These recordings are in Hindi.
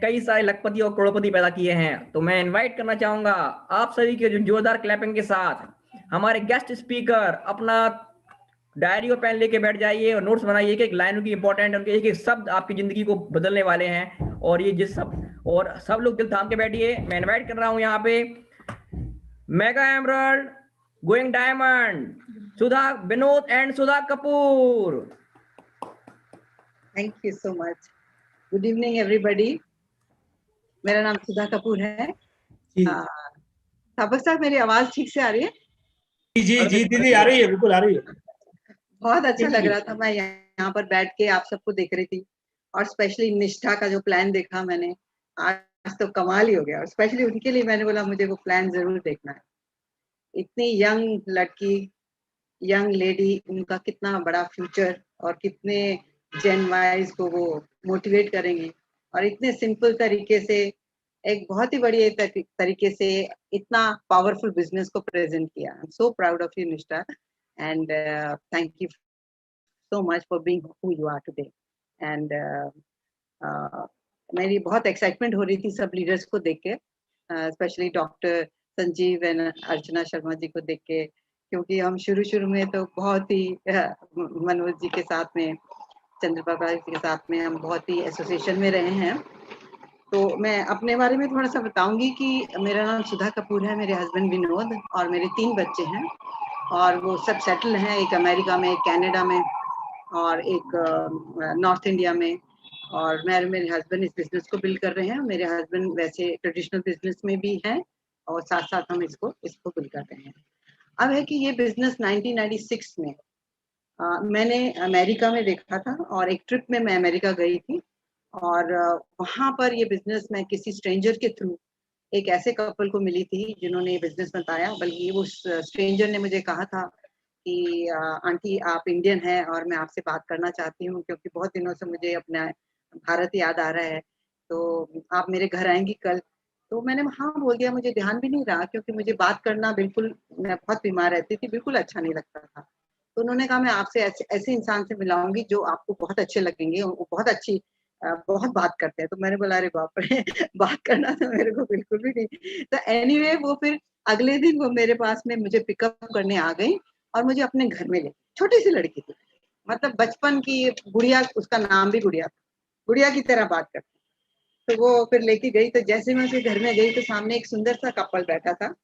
कई सारे लखपति और करोड़पति पैदा किए हैं। तो मैं इनवाइट करना चाहूंगा आप सभी के जो जोरदार क्लैपिंग के साथ हमारे गेस्ट स्पीकर अपना डायरी और पेन लेके बैठ जाइए और नोट्स बनाइए कि एक लाइन की इंपॉर्टेंट, उनके एक एक शब्द आपकी जिंदगी को बदलने वाले हैं। और ये जिस सब और सब लोग दिल थाम के बैठिए। मैं इनवाइट कर रहा हूं यहाँ पे mega emerald, going diamond, Sudha Vinod and Sudha Kapoor. Thank you so much. Good evening everybody. मेरा नाम सुधा कपूर है। तापक साहब, मेरी आवाज ठीक से आ रही है? जी जी दीदी आ रही है, बिल्कुल आ रही है। बहुत अच्छा लग रहा था, मैं यहाँ पर बैठ के आप सबको देख रही थी और स्पेशली निष्ठा का जो प्लान देखा मैंने, आज तो कमाल ही हो गया। और स्पेशली उनके लिए मैंने बोला मुझे वो प्लान जरूर देखना है। इतनी यंग लड़की, यंग लेडी, उनका कितना बड़ा फ्यूचर और कितने जेन वाइज को वो मोटिवेट करेंगी और इतने सिंपल तरीके से एक बहुत ही बढ़िया तरीके से इतना पावरफुल बिजनेस को प्रेजेंट किया। I am so proud of you Nishtha and thank you so much for being who you are today. And मेरी बहुत एक्साइटमेंट हो रही थी सब लीडर्स को देख के, specially doctor Sanjeev and Archana Sharma ji को देख के, क्योंकि हम शुरू में तो बहुत ही मनोज जी के साथ में, चंद्रप्रभा जी के साथ में हम बहुत ही एसोसिएशन में रहे हैं। तो मैं अपने बारे में थोड़ा सा बताऊंगी कि मेरा नाम सुधा कपूर है, मेरे हस्बैंड विनोद और मेरे 3 बच्चे हैं और वो सब सेटल हैं, एक अमेरिका में, एक कनाडा में और एक नॉर्थ इंडिया में। और मैं मेरे हस्बैंड इस बिजनेस को बिल्ड कर रहे हैं। मेरे हस्बैंड वैसे ट्रेडिशनल बिजनेस में भी हैं और साथ साथ हम इसको बिल्ड कर रहे हैं। अब है कि ये बिजनेस 1996 में मैंने अमेरिका में देखा था और एक ट्रिप में मैं अमेरिका गई थी और वहां पर ये बिजनेस मैं किसी स्ट्रेंजर के थ्रू एक ऐसे कपल को मिली थी जिन्होंने ये बिजनेस बताया। बल्कि वो स्ट्रेंजर ने मुझे कहा था कि आंटी आप इंडियन हैं और मैं आपसे बात करना चाहती हूँ क्योंकि बहुत दिनों से मुझे अपना भारत याद आ रहा है, तो आप मेरे घर आएंगी कल? तो मैंने हाँ बोल दिया, मुझे ध्यान भी नहीं रहा क्योंकि मुझे बात करना बिल्कुल, मैं बहुत बीमार रहती थी, बिल्कुल अच्छा नहीं लगता था। तो उन्होंने कहा मैं आपसे ऐसे इंसान से मिलाऊंगी जो आपको बहुत अच्छे लगेंगे, वो बहुत अच्छी बहुत बात करते हैं। तो मैंने बोला अरे बाप रे बात करना तो मेरे को बिल्कुल भी नहीं। तो एनीवे वो फिर अगले दिन वो मेरे पास में मुझे पिकअप करने आ गई और मुझे अपने घर में ले, छोटी सी लड़की थी, मतलब बचपन की गुड़िया, उसका नाम भी गुड़िया था, गुड़िया की तरह बात करती। तो वो फिर लेके गई, तो जैसे मैं उसके घर में गई तो सामने एक सुंदर सा कपल बैठा था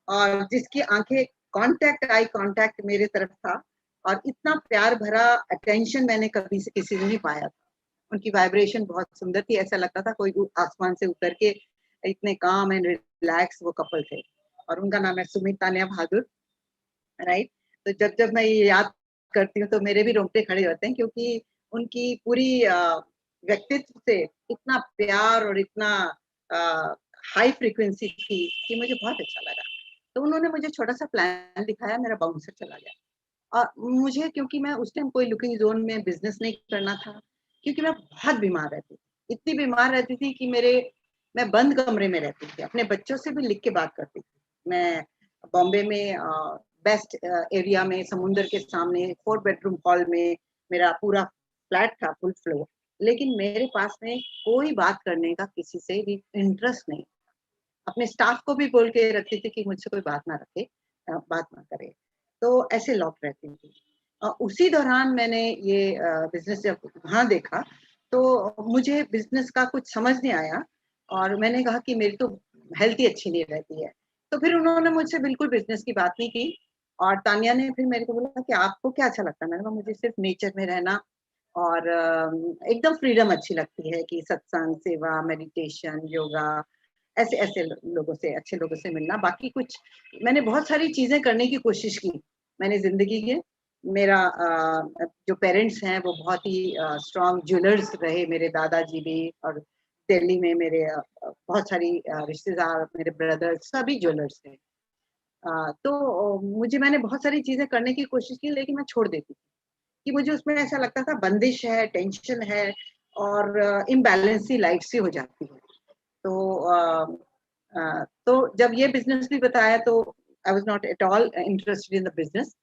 और जिसकी आंखें कांटेक्ट, आई कांटेक्ट मेरे तरफ था और इतना प्यार भरा अटेंशन मैंने कभी से किसी से नहीं पाया था। उनकी वाइब्रेशन बहुत सुंदर थी, ऐसा लगता था कोई आसमान से उतर के, इतने काम एंड रिलैक्स वो कपल थे। और उनका नाम है सुमित तानिया बहादुर, राइट। तो जब मैं ये याद करती हूँ तो मेरे भी रोंगटे खड़े होते हैं क्योंकि उनकी पूरी व्यक्तित्व से इतना प्यार और इतना हाई फ्रीक्वेंसी थी कि मुझे बहुत अच्छा लगा। तो उन्होंने मुझे छोटा सा प्लान दिखाया, मेरा बाउंसर चला गया। और मुझे, क्योंकि मैं उस टाइम कोई लुकिंग जोन में बिजनेस नहीं करना था, क्योंकि मैं बहुत बीमार रहती थी, इतनी बीमार रहती थी कि मैं बंद कमरे में रहती थी, अपने बच्चों से भी लिख के बात करती थी। मैं बॉम्बे में बेस्ट एरिया में, समुंदर के सामने 4 बेडरूम हॉल में मेरा पूरा फ्लैट था, फुल फ्लोर, लेकिन मेरे पास में कोई बात करने का किसी से भी इंटरेस्ट नहीं। अपने स्टाफ को भी बोल के रखती थी कि मुझसे कोई बात ना रखे, बात ना करे। तो ऐसे लॉक रहती थी। उसी दौरान मैंने ये बिजनेस जब वहाँ देखा तो मुझे बिजनेस का कुछ समझ नहीं आया और मैंने कहा कि मेरी तो हेल्थ ही अच्छी नहीं रहती है। तो फिर उन्होंने मुझसे बिल्कुल बिजनेस की बात नहीं की और तानिया ने फिर मेरे को बोला कि आपको क्या अच्छा लगता है? मैंने कहा मुझे सिर्फ नेचर में रहना और एकदम फ्रीडम अच्छी लगती है कि सत्संग, सेवा, मेडिटेशन, योगा, ऐसे ऐसे लोगों से, अच्छे लोगों से मिलना। बाकी कुछ मैंने बहुत सारी चीजें करने की कोशिश की मैंने जिंदगी के। मेरा जो पेरेंट्स हैं वो बहुत ही स्ट्रॉन्ग ज्वेलर्स रहे, मेरे दादाजी भी, और दिल्ली में मेरे बहुत सारी रिश्तेदार, मेरे ब्रदर्स सभी ज्वेलर्स थे। तो मैंने बहुत सारी चीजें करने की कोशिश की लेकिन मैं छोड़ देती थी कि मुझे उसमें ऐसा लगता था बंदिश है, टेंशन है और इम्बैलेंस सी लाइफ सी हो जाती है। तो जब ये बिजनेस भी बताया तो I was not at all interested in the business.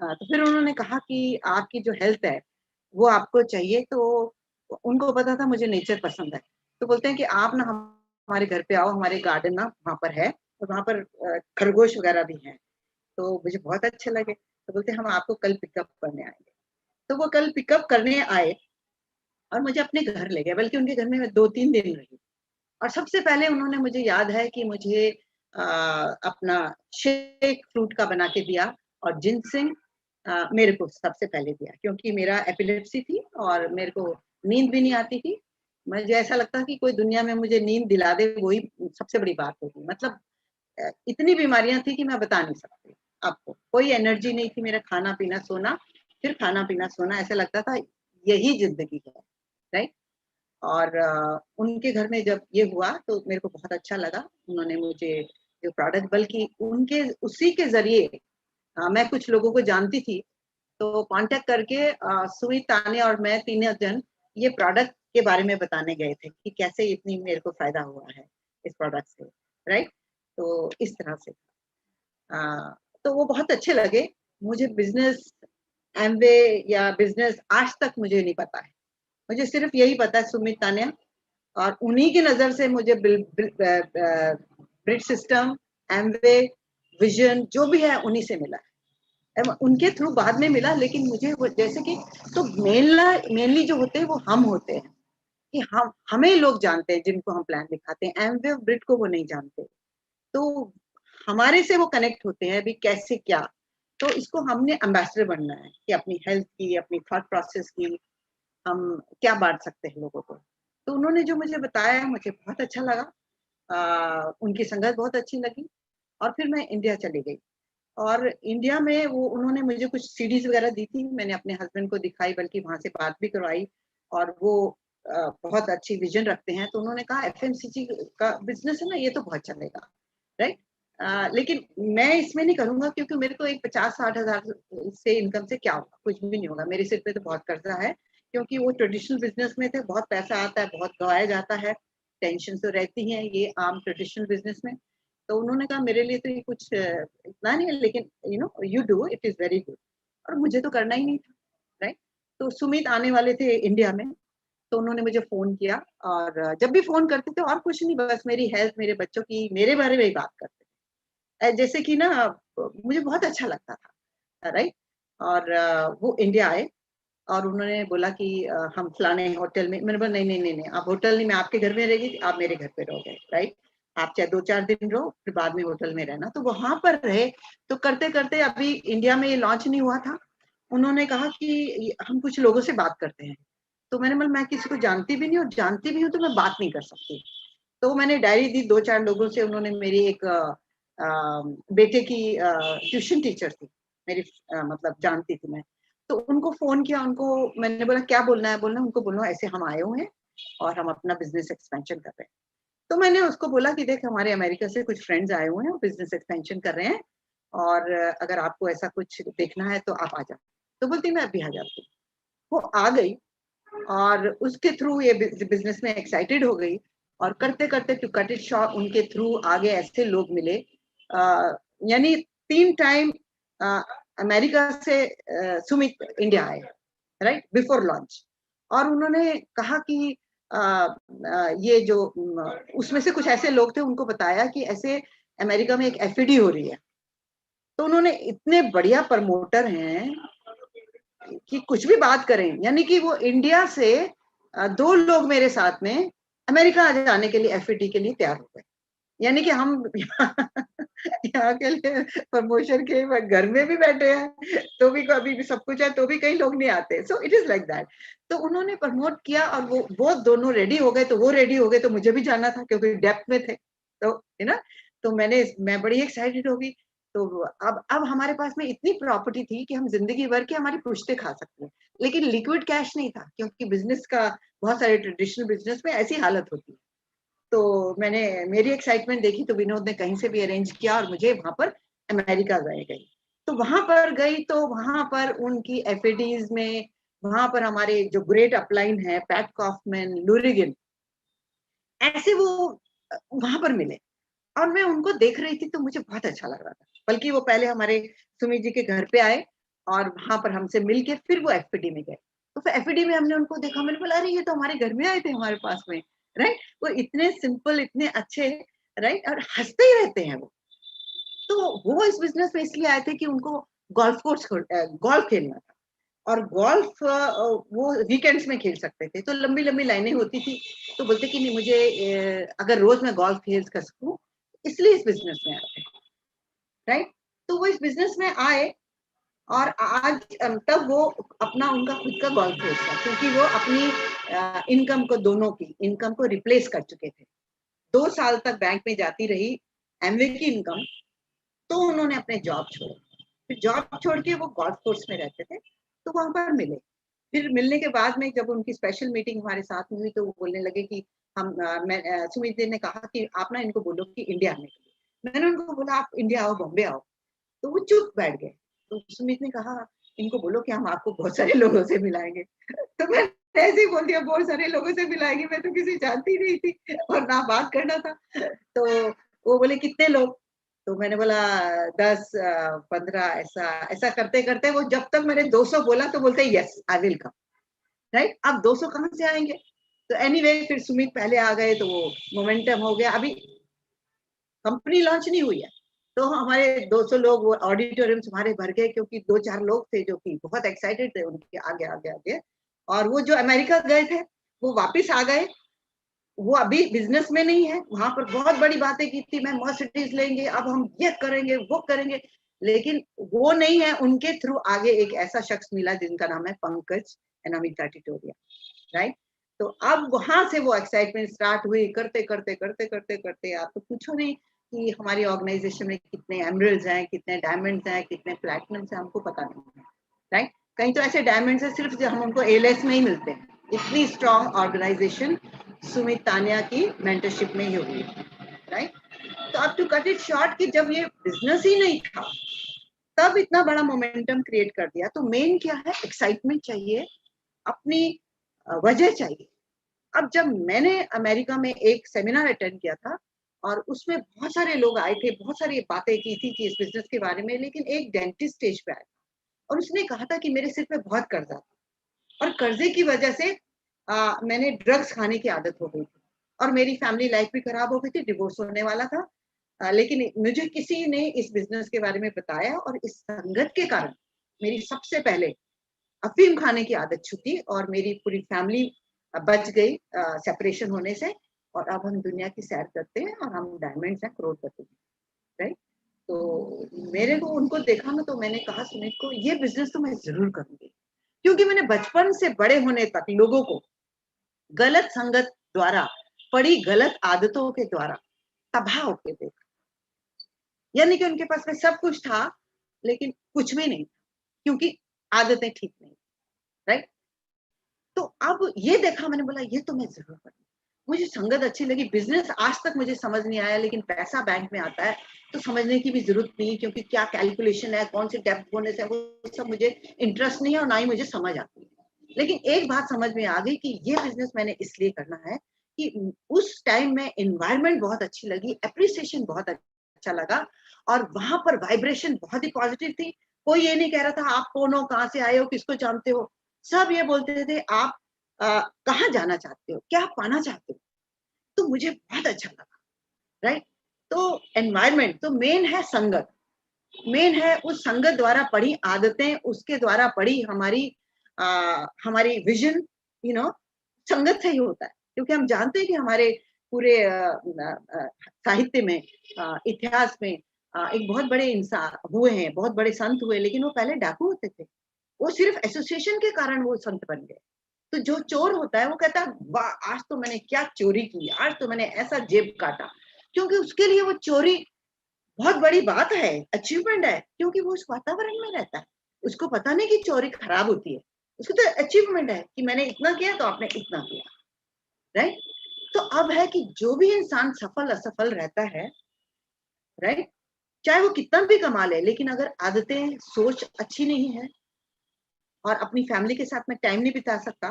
तो फिर उन्होंने कहा कि आपकी जो हेल्थ है वो आपको चाहिए, तो उनको पता था मुझे नेचर पसंद है। तो बोलते हैं कि आप ना हमारे घर पे आओ, हमारे गार्डन ना वहाँ पर है और वहाँ पर खरगोश वगैरह भी हैं। तो मुझे बहुत अच्छे लगे, तो बोलते हम आपको कल पिकअप करने आएंगे। तो वो कल पिकअप करने आए और मुझे अपने घर ले गए, बल्कि उनके घर में मैं 2-3 दिन रही। और सबसे पहले उन्होंने, मुझे याद है कि मुझे अपना शेक फ्रूट का बना के दिया और जिनसिंग मेरे को सबसे पहले दिया, क्योंकि मेरा एपिलेप्सी थी और मेरे को नींद भी नहीं आती थी। मुझे ऐसा लगता कि कोई दुनिया में मुझे नींद दिला दे, वही सबसे बड़ी बात होगी। मतलब इतनी बीमारियां थी कि मैं बता नहीं सकती आपको। कोई एनर्जी नहीं थी, मेरा खाना पीना सोना, फिर खाना पीना सोना, ऐसा लगता था यही जिंदगी है, राइट। और उनके घर में जब ये हुआ तो मेरे को बहुत अच्छा लगा। उन्होंने मुझे जो प्रोडक्ट, बल्कि उनके उसी के जरिए मैं कुछ लोगों को जानती थी, तो कांटेक्ट करके सुमित, तान्या और मैं तीनों जन ये प्रोडक्ट के बारे में बताने गए थे कि कैसे इतनी मेरे को फायदा हुआ है इस प्रोडक्ट से, राइट। तो इस तरह से तो वो बहुत अच्छे लगे मुझे। बिजनेस एमवे या बिजनेस आज तक मुझे नहीं पता है, मुझे सिर्फ यही पता है सुमित, तान्या, और उन्हीं की नजर से मुझे ब्रिज सिस्टम, एमवे, विजन जो भी है उन्हीं से मिला है। उनके थ्रू बाद में मिला, लेकिन मुझे वो जैसे कि, तो मेनली जो होते हैं वो हम होते हैं कि हम, हमें लोग जानते हैं जिनको हम प्लान दिखाते हैं, एमवे और ब्रिड को वो नहीं जानते। तो हमारे से वो कनेक्ट होते हैं अभी कैसे क्या। तो इसको हमने एम्बेसडर बनना है कि अपनी हेल्थ की, अपनी थॉट प्रोसेस की हम क्या बांट सकते हैं लोगों को। तो उन्होंने जो मुझे बताया मुझे बहुत अच्छा लगा, उनकी संगत बहुत अच्छी लगी। और फिर मैं इंडिया चली गई, और इंडिया में वो उन्होंने मुझे कुछ सीडीज वगैरह दी थी, मैंने अपने हस्बैंड को दिखाई, बल्कि वहां से बात भी करवाई। और वो बहुत अच्छी विजन रखते हैं, तो उन्होंने कहा एफएमसीजी का बिजनेस है ना, ये तो बहुत चलेगा, राइट। लेकिन मैं इसमें नहीं करूंगा, क्योंकि मेरे को एक 50-60 हजार से इनकम से क्या होगा, कुछ भी नहीं होगा, मेरे सिर पे तो बहुत कर्जा है। क्योंकि वो ट्रेडिशनल बिजनेस में थे, बहुत पैसा आता है, बहुत गवाया जाता है, टेंशन तो रहती है ये आम ट्रेडिशनल बिजनेस में। तो उन्होंने कहा मेरे लिए तो ये कुछ इतना नहीं है, लेकिन you do it is very good. और मुझे तो करना ही नहीं था, राइट। तो सुमित आने वाले थे इंडिया में, तो उन्होंने मुझे फोन किया, और जब भी फोन करते थे और कुछ नहीं, बस मेरी हेल्थ, मेरे बच्चों की, मेरे बारे में ही बात करते थे। जैसे कि ना, मुझे बहुत अच्छा लगता था, राइट। और वो इंडिया आए और उन्होंने बोला कि हम फलाने होटल में। मैंने बोला नहीं नहीं नहीं नहीं, आप होटल नहीं, मैं आपके घर में रहेगी, आप मेरे घर पे रहोगे, राइट। आप चाहे 2-4 दिन रहो, फिर बाद में होटल में रहना। तो वहां पर रहे, तो करते करते, अभी इंडिया में ये लॉन्च नहीं हुआ था, उन्होंने कहा कि हम कुछ लोगों से बात करते हैं। तो मैंने बोला मैं किसी को जानती भी नहीं, और जानती भी हूँ तो मैं बात नहीं कर सकती। तो मैंने डायरी दी 2-4 लोगों से। उन्होंने मेरी एक बेटे की ट्यूशन टीचर थी मेरी, मतलब जानती थी मैं। तो उनको फोन किया, उनको मैंने बोला क्या बोलना है, बोलना उनको, बोलना ऐसे हम आए हुए हैं और हम अपना बिजनेस एक्सपेंशन कर रहे हैं। तो मैंने उसको बोला कि देख, हमारे अमेरिका से कुछ फ्रेंड्स आए हुए हैं, बिजनेस एक्सपेंशन कर रहे हैं, और अगर आपको ऐसा कुछ देखना है तो आप आ जाओ। तो बोलती मैं अभी आ जाती हूँ। वो आ गई, और उसके थ्रू ये बिजनेस में एक्साइटेड हो गई, और करते करते टू कट इट शॉर्ट, उनके थ्रू आगे ऐसे लोग मिले। यानी 3 टाइम अमेरिका से सुमित इंडिया आए, राइट, बिफोर लॉन्च। और उन्होंने कहा कि ये जो उसमें से कुछ ऐसे लोग थे, उनको बताया कि ऐसे अमेरिका में एक एफईडी हो रही है। तो उन्होंने, इतने बढ़िया प्रमोटर हैं कि कुछ भी बात करें, यानी कि वो इंडिया से 2 लोग मेरे साथ में अमेरिका आ जाने के लिए, एफईडी के लिए तैयार हो गए। यानी कि हम यहाँ के लिए प्रमोशन के घर में भी बैठे हैं, तो भी कभी भी सब कुछ है, तो भी कई लोग नहीं आते। So it is like that. तो उन्होंने प्रमोट किया, और वो दोनों रेडी हो गए, तो वो रेडी हो गए, तो मुझे भी जाना था क्योंकि डेप्थ में थे, तो है ना। तो मैं बड़ी एक्साइटेड हो गई। तो अब हमारे पास में इतनी प्रॉपर्टी थी कि हम जिंदगी भर की हमारी पुश्ते खा सकते हैं, लेकिन लिक्विड कैश नहीं था, क्योंकि बिजनेस का, बहुत सारे ट्रेडिशनल बिजनेस में ऐसी हालत होती है। तो मैंने, मेरी एक्साइटमेंट देखी, तो विनोद ने कहीं से भी अरेंज किया, और मुझे वहां पर अमेरिका गई। तो वहां पर गई, तो वहां पर उनकी एफएडीज में, वहां पर हमारे जो ग्रेट अपलाइन है, पैट कॉफमैन, लुरिगन, ऐसे वो वहां पर मिले। और मैं उनको देख रही थी, तो मुझे बहुत अच्छा लग रहा था। बल्कि वो पहले हमारे सुमित जी के घर पे आए, और वहां पर हमसे मिल के फिर वो एफपीडी में गए। तो फिर एफपीडी में हमने उनको देखा, मैंने बोला अरे ये तो हमारे घर में आए थे हमारे पास में। राइट। वो इतने सिंपल, इतने अच्छे, राइट, और हंसते ही रहते हैं वो। तो वो इस बिजनेस में इसलिए आए थे कि उनको गोल्फ खेलना था, और गोल्फ वो वीकेंड्स में खेल सकते थे, तो लंबी लंबी लाइनें होती थी। तो बोलते कि नहीं, मुझे अगर रोज मैं गोल्फ खेल कर सकूं, इसलिए इस बिजनेस में आए थे, राइट। तो वो इस बिजनेस में आए, और आज तब वो अपना उनका खुद का गोल्फ कोर्स था, क्योंकि वो अपनी इनकम को, दोनों की इनकम को रिप्लेस कर चुके थे। 2 साल तक बैंक में जाती रही एमवे की इनकम, तो उन्होंने अपने जॉब छोड़े। फिर जॉब छोड़ के वो गोल्फ कोर्स में रहते थे, तो वहां पर मिले। फिर मिलने के बाद में जब उनकी स्पेशल मीटिंग हमारे साथ में हुई, तो वो बोलने लगे कि सुमित जी ने कहा कि आप ना इनको बोलो कि इंडिया आने के लिए। मैंने उनको बोला आप इंडिया आओ, बॉम्बे आओ। तो वो चुप बैठ गए। तो सुमित ने कहा इनको बोलो कि हम आपको बहुत सारे लोगों से मिलाएंगे। तो मैंने ऐसे ही बोल दिया, बहुत सारे लोगों से मिलाएंगे, मैं तो किसी जानती नहीं थी और ना बात करना था। तो वो बोले कितने लोग? तो मैंने बोला 10 15, ऐसा ऐसा करते करते वो जब तक मैंने 200 बोला तो बोलते yes I will come, right. अब 200 कहाँ से आएंगे? तो एनीवे फिर सुमित पहले आ गए, तो वो मोमेंटम हो गया। अभी कंपनी लॉन्च नहीं हुई है, तो हमारे 200 लोग वो ऑडिटोरियम हमारे भर गए, क्योंकि 2-4 लोग थे जो कि बहुत एक्साइटेड थे उनके आगे आगे आगे। और वो जो अमेरिका गए थे वो वापस आ गए। वो अभी बिजनेस में नहीं है, वहां पर बहुत बड़ी बातें की थी, मैं मर्सिडीज लेंगे, अब हम ये करेंगे वो करेंगे, लेकिन वो नहीं है। उनके थ्रू आगे एक ऐसा शख्स मिला जिनका नाम है पंकज एंड अमिता टिटोरिया, राइट। तो अब वहां से वो एक्साइटमेंट स्टार्ट हुई, करते करते करते करते करते आप तो पूछो नहीं कि हमारी ऑर्गेनाइजेशन में कितने एमरल्ड्स हैं, कितने डायमंड्स हैं, कितने प्लैटिनम्स हैं, हमको पता नहीं है, राइट। कहीं तो ऐसे डायमंड्स है सिर्फ जो हम उनको एलएस में ही मिलते हैं। इतनी स्ट्रॉन्ग ऑर्गेनाइजेशन सुमित तानिया की मेंटरशिप में ही हुई, राइट। तो अब टू कट इट शॉर्ट कि जब ये बिजनेस ही नहीं था तब इतना बड़ा मोमेंटम क्रिएट कर दिया। तो मेन क्या है, एक्साइटमेंट चाहिए, अपनी वजह चाहिए। अब जब मैंने अमेरिका में एक सेमिनार अटेंड किया था, और उसमें बहुत सारे लोग आए थे, बहुत सारी बातें की थी कि इस बिजनेस के बारे में, लेकिन एक डेंटिस्ट स्टेज पे आया और उसने कहा था कि मेरे सिर पे बहुत कर्जा था, और कर्जे की वजह से मैंने ड्रग्स खाने की आदत हो गई थी, और मेरी फैमिली लाइफ भी खराब हो गई थी, डिवोर्स होने वाला था। लेकिन मुझे किसी ने इस बिजनेस के बारे में बताया, और इस संगत के कारण मेरी सबसे पहले अफीम खाने की आदत छूटी, और मेरी पूरी फैमिली बच गई सेपरेशन होने से। और अब हम दुनिया की सैर करते हैं, और हम डायमंड्स हैं, करोड़पति, राइट। तो मेरे को उनको देखा ना, तो मैंने कहा सुमित को ये बिजनेस तो मैं जरूर करूंगी, क्योंकि मैंने बचपन से बड़े होने तक लोगों को गलत संगत द्वारा, पड़ी गलत आदतों के द्वारा तबाह होके देखा। यानी कि उनके पास में सब कुछ था, लेकिन कुछ भी नहीं, क्योंकि आदतें ठीक नहीं, राइट। तो अब ये देखा, मैंने बोला ये तो मैं जरूर करूंगी। मुझे संगत अच्छी लगी। बिजनेस आज तक मुझे समझ नहीं आया, लेकिन पैसा बैंक में आता है तो समझने की भी जरूरत नहीं, क्योंकि क्या कैलकुलेशन है, कौन से डेप्थ बोनस है, वो सब मुझे इंटरेस्ट नहीं है और ना ही मुझे समझ आती है। लेकिन एक बात समझ में आ गई कि ये बिजनेस मैंने इसलिए करना है कि उस टाइम में एनवायरमेंट बहुत अच्छी लगी, एप्रिसिएशन बहुत अच्छा लगा, और वहां पर वाइब्रेशन बहुत ही पॉजिटिव थी। कोई ये नहीं कह रहा था आप कौन हो, कहाँ से आए हो, किसको जानते हो। सब ये बोलते थे आप कहाँ जाना चाहते हो, क्या पाना चाहते हो। तो मुझे बहुत अच्छा लगा, राइट। तो एनवायरमेंट तो मेन है, संगत मेन है। उस संगत द्वारा पढ़ी आदतें, उसके द्वारा पढ़ी हमारी विजन, यू नो, संगत से ही होता है। क्योंकि हम जानते हैं कि हमारे पूरे साहित्य में, इतिहास में एक बहुत बड़े इंसान हुए हैं, बहुत बड़े संत हुए, लेकिन वो पहले डाकू होते थे। वो सिर्फ एसोसिएशन के कारण वो संत बन गए। तो जो चोर होता है वो कहता है वाह आज तो मैंने क्या चोरी की, आज तो मैंने ऐसा जेब काटा, क्योंकि उसके लिए वो चोरी बहुत बड़ी बात है, अचीवमेंट है, क्योंकि वो उस वातावरण में रहता है। उसको पता नहीं कि चोरी खराब होती है, उसको तो अचीवमेंट है कि मैंने इतना किया तो आपने इतना किया, राइट। तो अब है कि जो भी इंसान सफल असफल रहता है, राइट, चाहे वो कितना भी कमा ले, लेकिन अगर आदतें, सोच अच्छी नहीं है, और अपनी फैमिली के साथ में टाइम नहीं बिता सकता,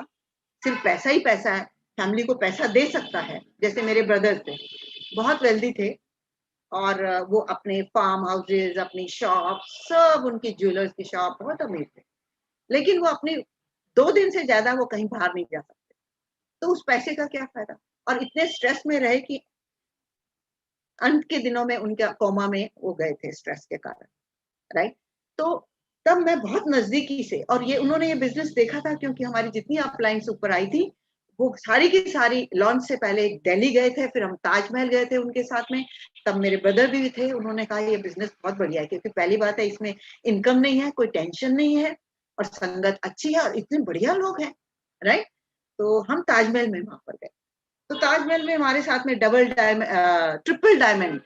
सिर्फ पैसा ही पैसा है, फैमिली को पैसा दे सकता है। जैसे मेरे ब्रदर्स थे, बहुत वेल्दी थे, और वो अपने फार्म हाउसेज, अपनी शॉप, सब उनकी ज्वेलर्स की शॉप, बहुत अमीर थे, लेकिन वो अपनी 2 दिन से ज्यादा वो कहीं बाहर नहीं जा सकते। तो उस पैसे का क्या फायदा, और इतने स्ट्रेस में रहे कि अंत के दिनों में उनका कोमा में वो गए थे स्ट्रेस के कारण, राइट। तो तब मैं बहुत नजदीकी से, और ये उन्होंने ये बिजनेस देखा था क्योंकि हमारी जितनी अपलाइंस ऊपर आई थी वो सारी की सारी लॉन्च से पहले दिल्ली गए थे, फिर हम ताजमहल गए थे उनके साथ में। तब मेरे ब्रदर भी थे, उन्होंने कहा ये बिजनेस बहुत बढ़िया है क्योंकि पहली बात है इसमें इनकम नहीं है, कोई टेंशन नहीं है, और संगत अच्छी है और इतने बढ़िया लोग हैं, राइट। तो हम ताजमहल में वहां पर गए। तो ताजमहल में हमारे साथ में triple diamond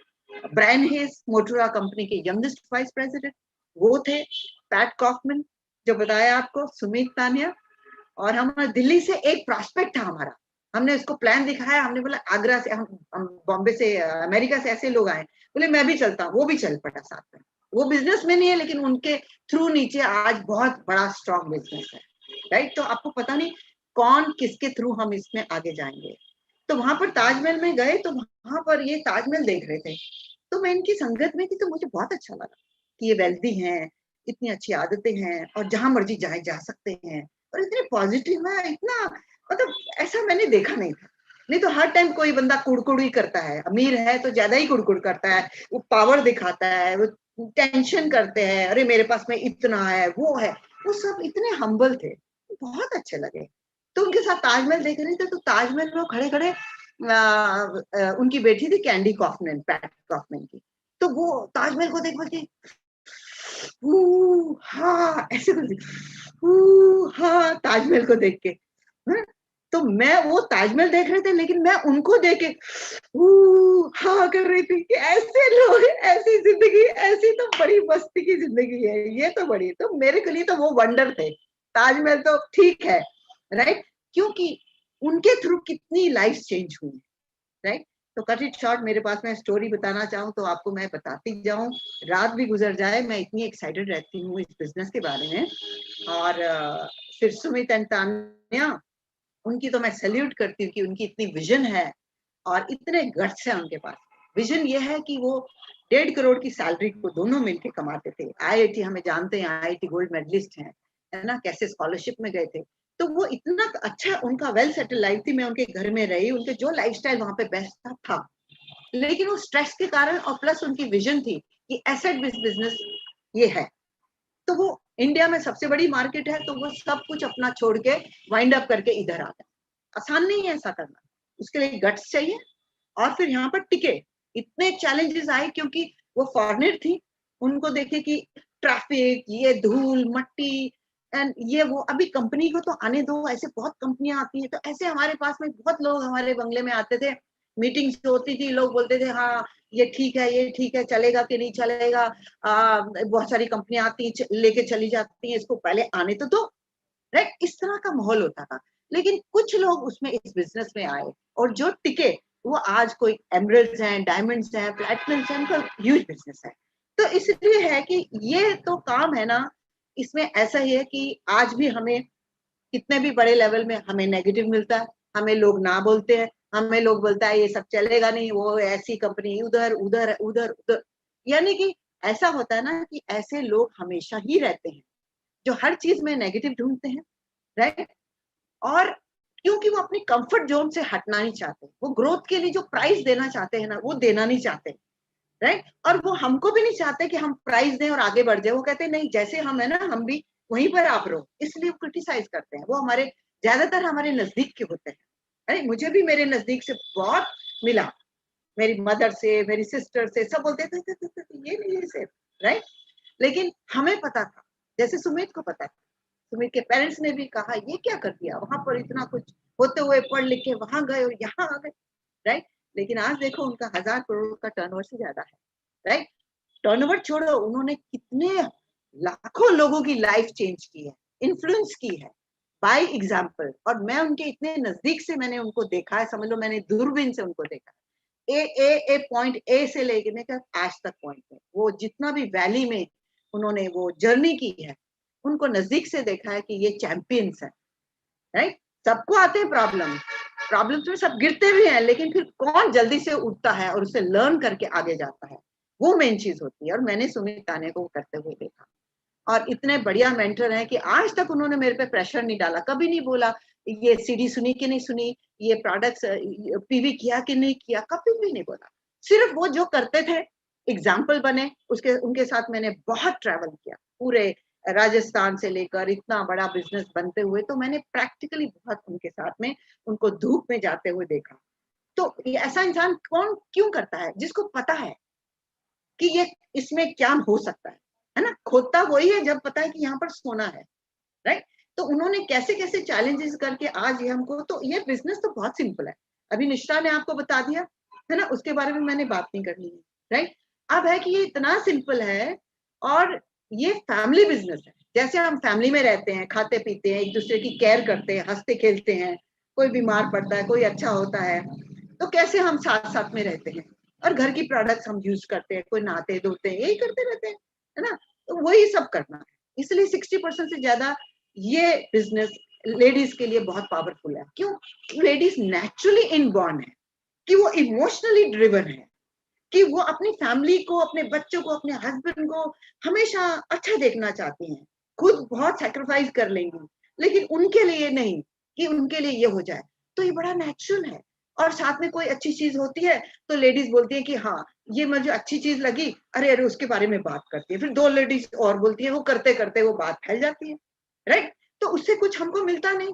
Brian Hayes, Motorola company के यंगेस्ट वाइस प्रेसिडेंट वो थे, पैट कॉफमैन जो बताया आपको, सुमित तानिया, और हमारा दिल्ली से एक प्रॉस्पेक्ट था हमारा। हमने उसको प्लान दिखाया, हमने बोला आगरा से, हम बॉम्बे से, अमेरिका से ऐसे लोग आए, बोले मैं भी चलता हूँ, वो भी चल पड़ा साथ में। वो बिजनेस में नहीं है लेकिन उनके थ्रू नीचे आज बहुत बड़ा स्ट्रॉन्ग बिजनेस है, राइट। तो आपको पता नहीं कौन किसके थ्रू हम इसमें आगे जाएंगे। तो वहां पर ताजमहल में गए तो वहां पर ये ताजमहल देख रहे थे, तो मैं इनकी संगत में थी तो मुझे बहुत अच्छा लगा कि ये वेल्दी हैं, इतनी अच्छी आदतें हैं और जहां मर्जी जाए जा सकते हैं, और इतने पॉजिटिव है, इतना मतलब ऐसा मैंने देखा नहीं था। नहीं तो हर टाइम कोई बंदा कुड़कुड़ ही करता है, अमीर है तो ज्यादा ही कुड़कुड़ करता है, वो पावर दिखाता है, वो टेंशन करते हैं, अरे मेरे पास में इतना है वो है। वो सब इतने हम्बल थे, बहुत अच्छे लगे। तो उनके साथ ताजमहल देख रहे थे, तो ताजमहल में खड़े खड़े उनकी बेटी थी कैंडी कॉफमैन, पैट कॉफमैन की, तो वो ताजमहल को देख बोलती हाँ ऐसे बोलती हाँ ताजमहल को देख के। तो मैं, वो ताजमहल देख रहे थे लेकिन मैं उनको देख के हाँ कर रही थी कि ऐसे लोग, ऐसी जिंदगी, ऐसी तो बड़ी मस्ती की जिंदगी है ये तो बड़ी। तो मेरे के लिए तो वो वंडर थे। ताजमहल तो ठीक है, राइट, क्योंकि उनके थ्रू कितनी लाइफ चेंज हुई, राइट। तो कट इट शॉर्ट, मेरे पास में स्टोरी बताना चाहूँ तो आपको मैं बताती जाऊं, रात भी गुजर जाए, मैं इतनी एक्साइटेड रहती हूँ इस बिजनेस के बारे में। और फिर सुमित एंड तान्या, उनकी तो मैं सैल्यूट करती हूँ कि उनकी इतनी विजन है और इतने गट्स है उनके पास। विजन ये है कि वो 1.5 करोड़ की सैलरी को दोनों मिलके कमाते थे। IIT हमें जानते हैं, IIT गोल्ड मेडलिस्ट हैं, है ना, कैसे स्कॉलरशिप में गए थे। तो वो इतना अच्छा, उनका वेल सेटल लाइफ थी, मैं उनके घर में रही, उनके जो लाइफस्टाइल वहां पे बेस्ट था, लेकिन वो स्ट्रेस के कारण और प्लस उनकी विजन थी कि एसेट बिजनेस ये है। तो वो इंडिया में सबसे बड़ी मार्केट है, तो वो सब कुछ अपना छोड़ के वाइंड अप करके इधर आ गए। आसान नहीं है ऐसा करना, उसके लिए गट्स चाहिए। और फिर यहाँ पर टिके, इतने चैलेंजेस आए क्योंकि वो फॉरेनर थी, उनको देखे कि ट्रैफिक, ये धूल मट्टी एंड ये वो, अभी कंपनी को तो आने दो, ऐसे बहुत कंपनियां आती हैं। तो ऐसे हमारे पास में बहुत लोग हमारे बंगले में आते थे, मीटिंग्स होती थी, लोग बोलते थे हाँ ये ठीक है, ये ठीक है, चलेगा कि नहीं चलेगा, बहुत सारी कंपनियां आती लेके चली जाती हैं, इसको पहले आने तो दो, राइट। इस तरह का माहौल होता था। लेकिन कुछ लोग उसमें इस बिजनेस में आए और जो टिके, वो आज कोई एमरल्ड्स हैं, डायमंड्स हैं, प्लैटिनम्स हैं, उनका ह्यूज बिजनेस है। तो इसलिए है कि ये तो काम है ना, इसमें ऐसा ही है कि आज भी हमें कितने भी बड़े लेवल में हमें नेगेटिव मिलता है, हमें लोग ना बोलते हैं, हमें लोग बोलता है ये सब चलेगा नहीं, वो ऐसी कंपनी उधर उधर उधर उधर, यानी कि ऐसा होता है ना कि ऐसे लोग हमेशा ही रहते हैं जो हर चीज में नेगेटिव ढूंढते हैं, राइट। और क्योंकि वो अपनी कंफर्ट जोन से हटना नहीं चाहते, वो ग्रोथ के लिए जो प्राइस देना चाहते हैं ना, वो देना नहीं चाहते, राइट। और वो हमको भी नहीं चाहते कि हम प्राइस दें और आगे बढ़ जाए, वो कहते हैं नहीं जैसे हम है ना, हम भी वहीं पर आप रहो, इसलिए वो क्रिटिसाइज करते हैं। वो हमारे ज्यादातर हमारे नजदीक के होते हैं, अरे मुझे भी मेरे नजदीक से बहुत मिला, मेरी मदर से, मेरी सिस्टर से, सब बोलते थे ये नहीं ये से, राइट। लेकिन हमें पता था, जैसे सुमित को पता था, सुमित के पेरेंट्स ने भी कहा ये क्या कर दिया, वहां पर इतना कुछ होते हुए पढ़ लिख के वहां गए और यहाँ आ गए, राइट। लेकिन आज देखो उनका 1000 करोड़ का टर्नओवर से ज्यादा है, राइट। टर्नओवर छोड़ो, उन्होंने कितने लाखों लोगों की लाइफ चेंज की है, इन्फ्लुएंस की है बाय एग्जाम्पल। और मैं उनके इतने नजदीक से मैंने उनको देखा है, समझ लो मैंने दूरबीन से उनको देखा, ए पॉइंट ए से लेकर आज तक पॉइंट में, वो जितना भी वैली में उन्होंने वो जर्नी की है, उनको नजदीक से देखा है कि ये चैंपियंस है, राइट। सबको आते हैं प्रॉब्लम्स में सब गिरते भी हैं, लेकिन फिर कौन जल्दी से उठता है और उसे लर्न करके आगे जाता है, वो मेन चीज होती है। और मैंने सुमित ताने को करते हुए देखा, और इतने बढ़िया मेंटर हैं कि आज तक उन्होंने मेरे पे प्रेशर नहीं डाला, कभी नहीं बोला ये सीडी सुनी कि नहीं सुनी, ये प्रोडक्ट्स पीवी किया कि नहीं किया, कभी भी नहीं बोला। सिर्फ वो जो करते थे एग्जाम्पल बने, उसके उनके साथ मैंने बहुत ट्रैवल किया, पूरे राजस्थान से लेकर इतना बड़ा बिजनेस बनते हुए, तो मैंने प्रैक्टिकली बहुत उनके साथ में उनको धूप में जाते हुए देखा। तो ऐसा इंसान कौन क्यों करता है? जिसको पता है कि ये इसमें क्या हो सकता है ना? खोदता वही है जब पता है कि यहाँ पर सोना है, राइट? तो उन्होंने कैसे कैसे चैलेंजेस करके आज ये हमको, तो ये बिजनेस तो बहुत सिंपल है। अभी निष्ठा ने आपको बता दिया है ना, उसके बारे में मैंने बात नहीं करनी है, राइट? अब है कि ये इतना सिंपल है और ये फैमिली बिजनेस है। जैसे हम फैमिली में रहते हैं, खाते पीते हैं, एक दूसरे की केयर करते हैं, हंसते खेलते हैं, कोई बीमार पड़ता है, कोई अच्छा होता है, तो कैसे हम साथ साथ में रहते हैं, और घर की प्रोडक्ट्स हम यूज करते हैं, कोई नहाते धोते हैं, यही करते रहते हैं, है ना? तो वही सब करना है। इसलिए 60% से ज्यादा ये बिजनेस लेडीज के लिए बहुत पावरफुल है। क्यों? लेडीज नेचुरली इनबॉर्न है कि वो इमोशनली ड्रिवन है, कि वो अपनी फैमिली को, अपने बच्चों को, अपने हस्बैंड को हमेशा अच्छा देखना चाहती हैं, खुद बहुत सैक्रिफाइस कर लेंगी, लेकिन उनके लिए नहीं कि उनके लिए ये हो जाए। तो ये बड़ा नेचुरल है। और साथ में कोई अच्छी चीज होती है तो लेडीज बोलती है कि हाँ ये मुझे अच्छी चीज लगी, अरे अरे उसके बारे में बात करती है, फिर 2 लेडीज और बोलती है, वो करते करते वो बात फैल जाती है, राइट? तो उससे कुछ हमको मिलता नहीं,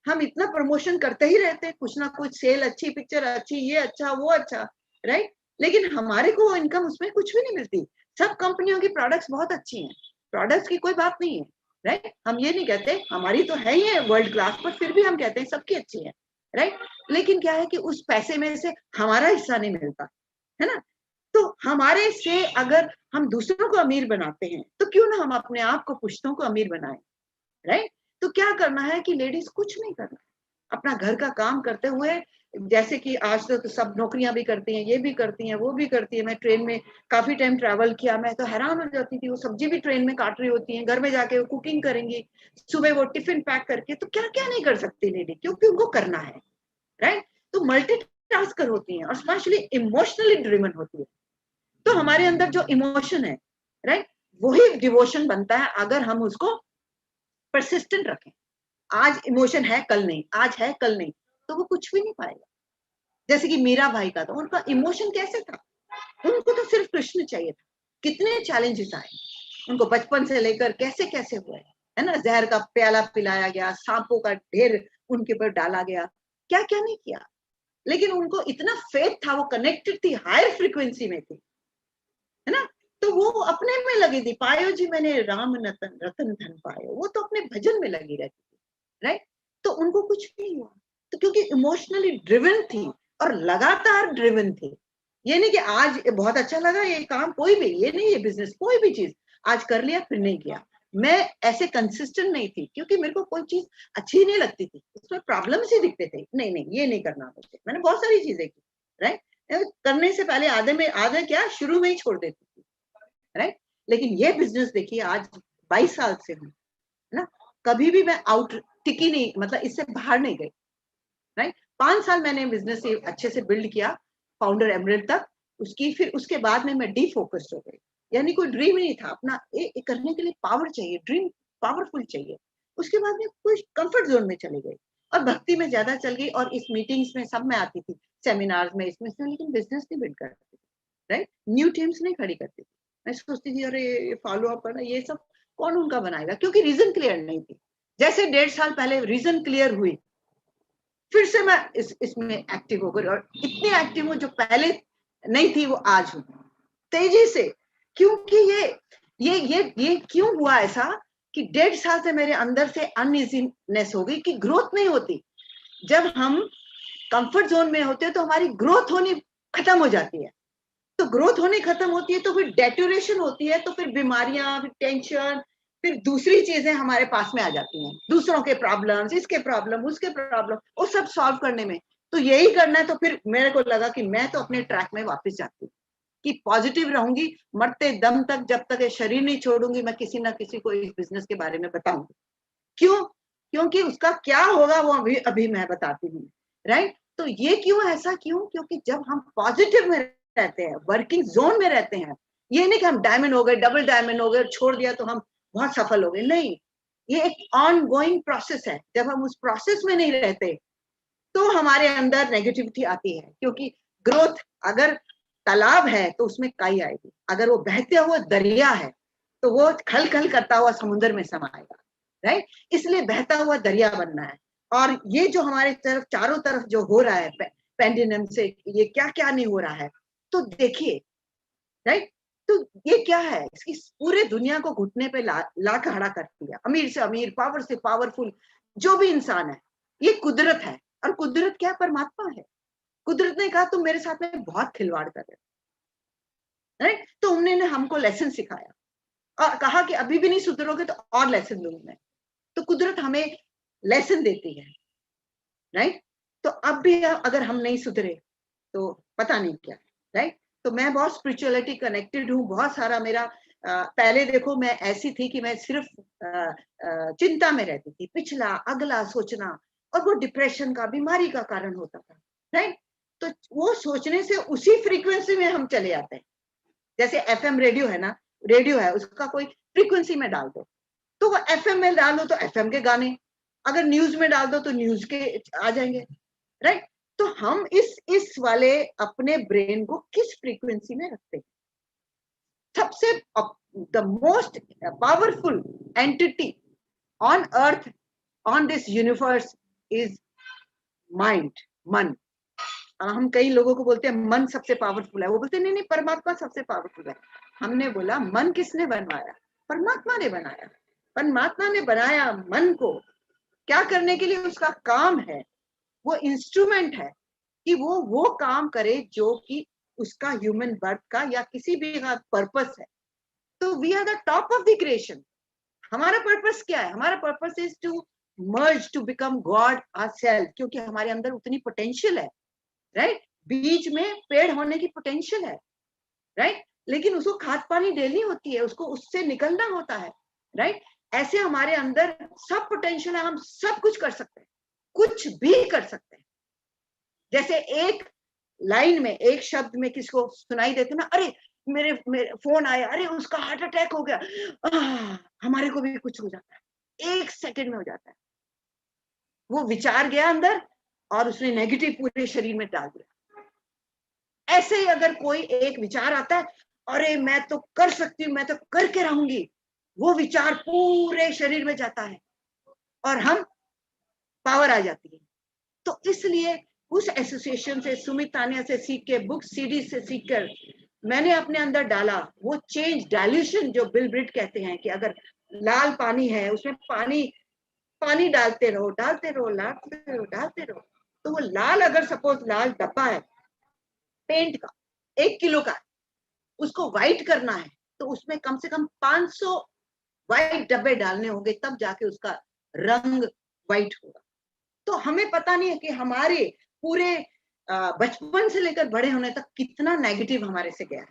हम इतना प्रमोशन करते ही रहते हैं, कुछ ना कुछ सेल, अच्छी पिक्चर, अच्छी ये अच्छा वो अच्छा, राइट? लेकिन हमारे को इनकम उसमें कुछ भी नहीं मिलती। सब कंपनियों की प्रोडक्ट्स बहुत अच्छी हैं, प्रोडक्ट्स की कोई बात नहीं है, राइट? हम ये नहीं कहते, हमारी तो है ही है वर्ल्ड क्लास, पर फिर भी हम कहते हैं सबकी अच्छी है, राइट? लेकिन क्या है कि उस पैसे में से हमारा हिस्सा नहीं मिलता, है ना? तो हमारे से अगर हम दूसरों को अमीर बनाते हैं, तो क्यों ना हम अपने आप को, पुश्तों को अमीर बनाएं, राइट? तो क्या करना है कि लेडीज कुछ नहीं करना, अपना घर का काम करते हुए, जैसे कि आज तो सब नौकरियां भी करती हैं, ये भी करती हैं, वो भी करती है। मैं ट्रेन में काफी टाइम ट्रैवल किया, मैं तो हैरान हो जाती थी, वो सब्जी भी ट्रेन में काट रही होती है, घर में जाके वो कुकिंग करेंगी, सुबह वो टिफिन पैक करके, तो क्या क्या नहीं कर सकती लेडी, क्योंकि उनको करना है, राइट? तो मल्टीटास्कर होती हैं और स्पेशली इमोशनली ड्रिवन होती है। तो हमारे अंदर जो इमोशन है, राइट, वही डिवोशन बनता है अगर हम उसको परसिस्टेंट रखें। आज इमोशन है कल नहीं, आज है कल नहीं, तो वो कुछ भी नहीं पाएगा। जैसे कि मीरा भाई का, तो उनका इमोशन कैसे था, उनको तो सिर्फ कृष्ण चाहिए था। कितने चैलेंजेस आए उनको बचपन से लेकर, कैसे कैसे हुए, है ना? जहर का प्याला पिलाया गया, सांपों का ढेर उनके ऊपर डाला गया, क्या क्या नहीं किया, लेकिन उनको इतना फेथ था, वो कनेक्टेड थी, हायर फ्रीक्वेंसी में थी, है ना? तो वो अपने में लगी थी, पायो जी मैंने राम रतन रतन धन पायो, वो तो अपने भजन में लगी रहती थी, राइट? तो उनको कुछ नहीं हुआ, तो क्योंकि इमोशनली ड्रिवन थी और लगातार ड्रिवन थी। ये नहीं कि आज बहुत अच्छा लगा ये काम, कोई भी, ये नहीं, ये बिजनेस, कोई भी चीज आज कर लिया फिर नहीं किया। मैं ऐसे कंसिस्टेंट नहीं थी, क्योंकि मेरे को कोई चीज अच्छी नहीं लगती थी, उसमें प्रॉब्लम्स ही दिखते थे, नहीं नहीं ये नहीं करना मुझे। मैंने बहुत सारी चीजें की, राइट? करने से पहले आधे क्या शुरू में ही छोड़ देती थी, राइट? लेकिन ये बिजनेस देखिए आज 22 साल से हूँ, ना, कभी भी मैं आउट टिकी नहीं, मतलब इससे बाहर नहीं गई, राइट? 5 साल मैंने बिजनेस अच्छे से बिल्ड किया, फाउंडर एमरेल्ड तक उसकी, फिर उसके बाद में मैं डीफोकस्ड हो गई, यानी कोई ड्रीम ही नहीं था अपना। ये करने के लिए पावर चाहिए, ड्रीम पावरफुल चाहिए। उसके बाद में कुछ कंफर्ट जोन में चली गई और भक्ति में ज्यादा चल गई, और इस मीटिंग्स में सब में आती थी, सेमिनार्स में, इसमें से, लेकिन बिजनेस नहीं बिल्ड करती थी, राइट? न्यू टीम्स नहीं खड़ी करती थी। मैं सोचती थी अरे फॉलो अप करना, ये सब कौन उनका बनाएगा, क्योंकि रीजन क्लियर नहीं थी। जैसे 1.5 साल पहले रीजन क्लियर हुई, फिर से मैं इसमें एक्टिव हो गई, और इतनी एक्टिव हूँ जो पहले नहीं थी वो आज हूँ, तेजी से। क्योंकि ये क्यों हुआ ऐसा कि 1.5 साल से मेरे अंदर से अनइजीनेस हो गई कि ग्रोथ नहीं होती। जब हम कंफर्ट जोन में होते हैं तो हमारी ग्रोथ होनी खत्म हो जाती है, तो ग्रोथ होनी खत्म होती है तो फिर डेटोरेशन होती है, तो फिर बीमारियां, फिर टेंशन, फिर दूसरी चीजें हमारे पास में आ जाती हैं, दूसरों के प्रॉब्लम्स, इसके प्रॉब्लम, उसके प्रॉब्लम, वो सब सॉल्व करने में। तो यही करना है, तो फिर मेरे को लगा कि मैं तो अपने ट्रैक में वापस जाती हूँ, कि पॉजिटिव रहूंगी मरते दम तक, जब तक ये शरीर नहीं छोड़ूंगी, मैं किसी ना किसी को इस बिजनेस के बारे में बताऊंगी। क्यों? क्योंकि उसका क्या होगा वो अभी मैं बताती हूँ, राइट? तो ये क्यों ऐसा, क्यों? क्योंकि जब हम पॉजिटिव में रहते हैं, वर्किंग जोन में रहते हैं, ये नहीं कि हम डायमंड हो गए, डबल डायमंड हो गए, छोड़ दिया तो हम बहुत सफल हो गए, नहीं। ये एक ऑन गोइंग प्रोसेस है। जब हम उस प्रोसेस में नहीं रहते तो हमारे अंदर नेगेटिविटी आती है, क्योंकि ग्रोथ, अगर तालाब है तो उसमें काई आएगी, अगर वो बहते हुआ दरिया है तो वो खल खल करता हुआ समुद्र में समाएगा, राइट। इसलिए बहता हुआ दरिया बनना है। और ये जो हमारे तरफ चारों तरफ जो हो रहा है पेंडिनम से, ये क्या क्या नहीं हो रहा है, तो देखिए, राइट। तो ये क्या है, इसकी पूरे दुनिया को घुटने पे ला खड़ा कर दिया, अमीर से अमीर, पावर से पावरफुल, जो भी इंसान है, ये कुदरत है। और कुदरत क्या, परमात्मा है। कुदरत ने कहा तुम मेरे साथ में बहुत खिलवाड़ कर रहे हो, राइट। तो उन्होंने हमको लेसन सिखाया और कहा कि अभी भी नहीं सुधरोगे तो और लेसन दूंगा मैं। तो कुदरत हमें लेसन देती है, राइट। तो अब भी अगर हम नहीं सुधरे तो पता नहीं क्या, राइट। तो मैं बहुत स्पिरिचुअलिटी कनेक्टेड हूँ, बहुत सारा मेरा पहले देखो मैं ऐसी थी कि मैं सिर्फ चिंता में रहती थी, पिछला अगला सोचना, और वो डिप्रेशन का, बीमारी का कारण होता था, राइट। तो वो सोचने से उसी फ्रीक्वेंसी में हम चले जाते हैं। जैसे एफएम रेडियो है ना, रेडियो है, उसका कोई फ्रीक्वेंसी में डाल दो तो वो एफएम में डालो तो एफएम के गाने, अगर न्यूज में डाल दो तो न्यूज के आ जाएंगे, राइट। तो हम इस वाले अपने ब्रेन को किस फ्रीक्वेंसी में रखते हैं। सबसे the most powerful entity on earth, on this universe is mind, मन। हम कई लोगों को बोलते हैं मन सबसे पावरफुल है, वो बोलते हैं नहीं नहीं परमात्मा सबसे पावरफुल है। हमने बोला मन किसने बनवाया, परमात्मा ने बनाया। परमात्मा ने बनाया मन को क्या करने के लिए, उसका काम है, वो इंस्ट्रूमेंट है कि वो काम करे जो कि उसका ह्यूमन बर्थ का या किसी भी का पर्पस है। तो we are the top of the creation. हमारा पर्पस क्या है, हमारा purpose is to merge, to become God ourselves, क्योंकि हमारे अंदर उतनी पोटेंशियल है, राइट। बीज में पेड़ होने की पोटेंशियल है, राइट। लेकिन उसको खाद पानी देनी होती है, उसको उससे निकलना होता है, राइट। ऐसे हमारे अंदर सब पोटेंशियल है, हम सब कुछ कर सकते हैं, कुछ भी कर सकते हैं। जैसे एक लाइन में, एक शब्द में किसको सुनाई देते ना, अरे मेरे फोन आया, अरे उसका हार्ट अटैक हो गया, हमारे को भी कुछ हो जाता है, 1 सेकंड में हो जाता है। वो विचार गया अंदर और उसने नेगेटिव पूरे शरीर में डाल दिया। ऐसे ही अगर कोई एक विचार आता है, अरे मैं तो कर सकती हूँ, मैं तो करके रहूंगी, वो विचार पूरे शरीर में जाता है और हम पावर आ जाती है। तो इसलिए उस एसोसिएशन से, सुमित तानिया से सीख के, बुक सीडी से सीखकर मैंने अपने अंदर डाला वो चेंज, डाइल्यूशन, जो बिल ब्रिट कहते हैं कि अगर लाल पानी है उसमें पानी डालते रहो, डालते रहो, डालते रहो, डालते रहो, तो वो लाल, अगर सपोज लाल डब्बा है पेंट का 1 किलो का, उसको व्हाइट करना है तो उसमें कम से कम 500 व्हाइट डब्बे डालने होंगे, तब जाके उसका रंग व्हाइट होगा। तो हमें पता नहीं है कि हमारे पूरे बचपन से लेकर बड़े होने तक कितना नेगेटिव हमारे से गया है।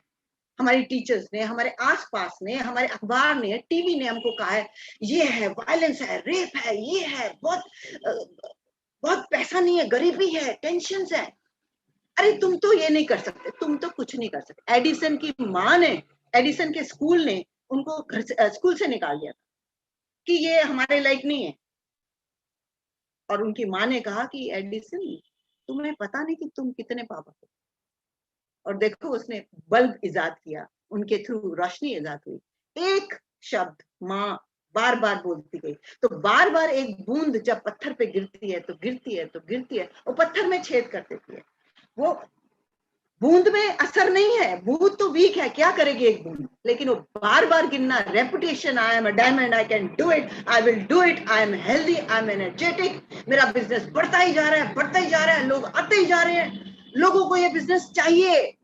हमारी टीचर्स ने, हमारे आसपास ने, हमारे अखबार ने, टीवी ने हमको कहा है ये है, वायलेंस है, रेप है, ये है, बहुत पैसा नहीं है, गरीबी है, टेंशन है। अरे तुम तो ये नहीं कर सकते, तुम तो कुछ नहीं कर सकते। एडिसन की माँ ने, एडिसन के स्कूल ने उनको घर से, स्कूल से निकाल दिया था कि ये हमारे लायक नहीं है। और उनकी माँ ने कहा कि एडिसन तुम्हें पता नहीं कि तुम कितने पावरफुल। और देखो उसने बल्ब इजाद किया, उनके थ्रू रोशनी इजाद हुई। एक शब्द माँ बार बार बोलती गई, तो बार बार एक बूंद जब पत्थर पे गिरती है तो गिरती है तो गिरती है, वो पत्थर में छेद कर देती है। वो बूंद में असर नहीं है, बूंद तो वीक है, क्या करेगी एक बूंद, लेकिन वो बार बार गिनना, reputation, I am a diamond, I can do it, I will do it, I am healthy, I am energetic, मेरा बिजनेस बढ़ता ही जा रहा है, बढ़ता ही जा रहा है, लोग आते ही जा रहे हैं, लोगों को ये बिजनेस चाहिए।